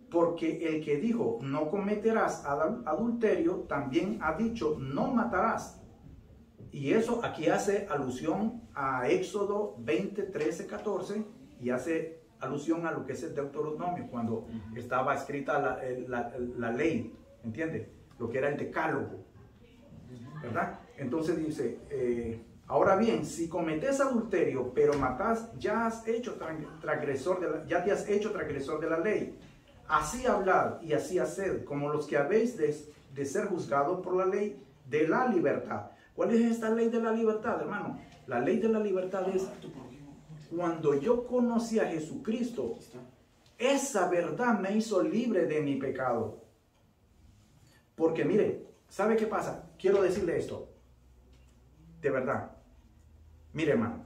Porque el que dijo, no cometerás adulterio, también ha dicho, no matarás. Y eso aquí hace alusión a Éxodo 20, 13, 14, y hace alusión a lo que es el Deuteronomio, cuando estaba escrita la ley, ¿entiendes? Lo que era el decálogo, ¿verdad? Entonces dice, ahora bien, si cometes adulterio, pero matás, ya te has hecho transgresor de la ley. Así hablad y así haced, como los que habéis de ser juzgados por la ley de la libertad. ¿Cuál es esta ley de la libertad, hermano? La ley de la libertad es, cuando yo conocí a Jesucristo, esa verdad me hizo libre de mi pecado. Porque mire, ¿sabe qué pasa? Quiero decirle esto, de verdad. Mire, hermano,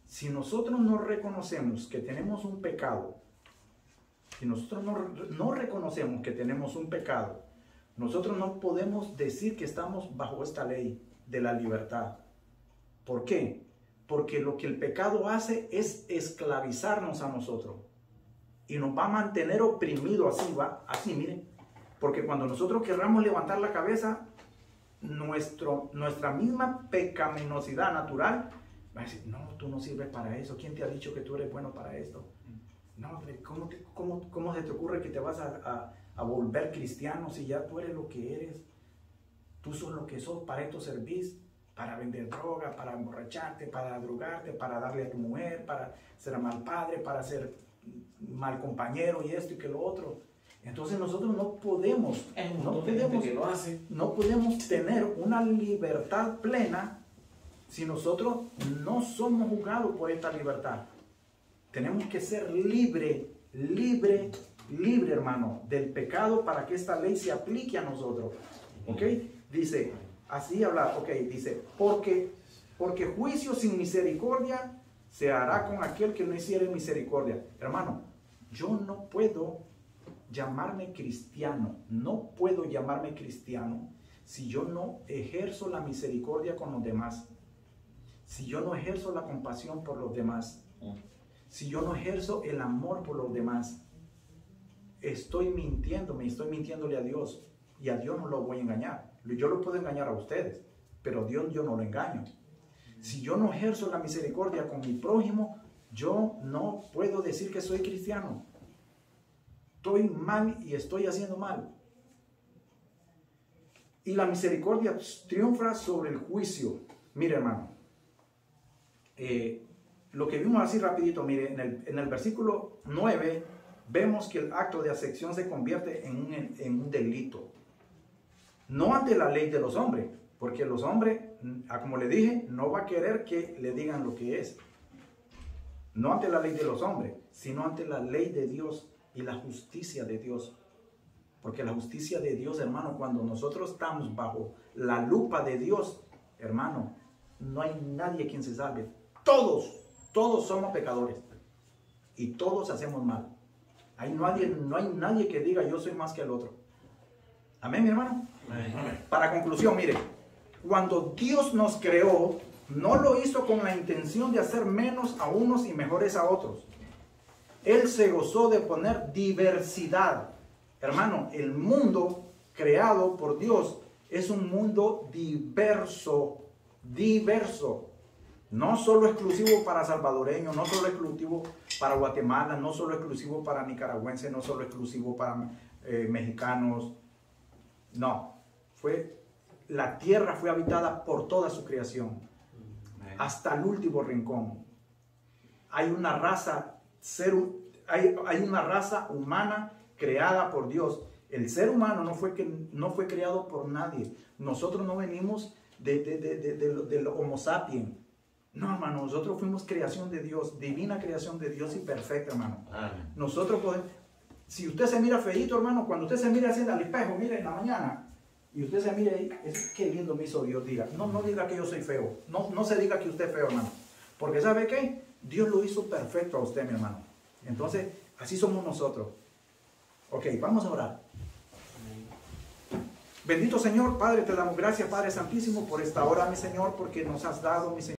si nosotros no reconocemos que tenemos un pecado, si nosotros no reconocemos que tenemos un pecado, nosotros no podemos decir que estamos bajo esta ley de la libertad. ¿Por qué? Porque lo que el pecado hace es esclavizarnos a nosotros y nos va a mantener oprimidos así, miren. Porque cuando nosotros querramos levantar la cabeza, nuestra misma pecaminosidad natural va a decir, no, tú no sirves para eso. ¿Quién te ha dicho que tú eres bueno para esto? No, ¿cómo se te ocurre que te vas a volver cristiano si ya tú eres lo que eres? Tú sos lo que sos, para esto servís, para vender droga, para emborracharte, para drogarte, para darle a tu mujer, para ser mal padre, para ser mal compañero y esto y que lo otro. Entonces nosotros no podemos tener una libertad plena si nosotros no somos juzgados por esta libertad. Tenemos que ser libre, hermano, del pecado para que esta ley se aplique a nosotros. ¿Ok? Dice, así habla, ok, dice, porque juicio sin misericordia se hará con aquel que no hiciere misericordia. Hermano, yo no puedo llamarme cristiano, si yo no ejerzo la misericordia con los demás, si yo no ejerzo la compasión por los demás, si yo no ejerzo el amor por los demás, estoy mintiéndole a Dios, y a Dios no lo voy a engañar. Yo lo puedo engañar a ustedes, pero a Dios yo no lo engaño. Si yo no ejerzo la misericordia con mi prójimo, yo no puedo decir que soy cristiano. Estoy mal y estoy haciendo mal. Y la misericordia triunfa sobre el juicio. Mire, hermano, lo que vimos así rapidito, mire, en el versículo 9 vemos que el acto de acepción se convierte en un delito. No ante la ley de los hombres, porque los hombres, como le dije, no va a querer que le digan lo que es. No ante la ley de los hombres, sino ante la ley de Dios y la justicia de Dios. Porque la justicia de Dios, hermano, cuando nosotros estamos bajo la lupa de Dios, hermano, no hay nadie quien se salve. Todos somos pecadores y todos hacemos mal. No hay nadie que diga yo soy más que el otro. Amén, mi hermano. Amén. Para conclusión, mire, cuando Dios nos creó, no lo hizo con la intención de hacer menos a unos y mejores a otros. Él se gozó de poner diversidad. Hermano, el mundo creado por Dios es un mundo diverso, diverso. No solo exclusivo para salvadoreños, no solo exclusivo para Guatemala, no solo exclusivo para nicaragüenses, no solo exclusivo para mexicanos. No, la tierra fue habitada por toda su creación, hasta el último rincón. Hay una raza, hay una raza humana creada por Dios. El ser humano no fue creado por nadie. Nosotros no venimos del Homo sapiens. No, hermano, nosotros fuimos creación de Dios, divina creación de Dios y perfecta, hermano. Amén. Nosotros podemos, si usted se mira feíto, hermano, cuando usted se mira así al espejo, mire en la mañana, y usted se mire ahí, qué lindo me hizo Dios, diga. No diga que yo soy feo, no se diga que usted es feo, hermano. Porque ¿sabe qué? Dios lo hizo perfecto a usted, mi hermano. Entonces, así somos nosotros. Ok, vamos a orar. Bendito Señor, Padre, te damos gracias, Padre Santísimo, por esta hora, mi Señor, porque nos has dado, mi Señor.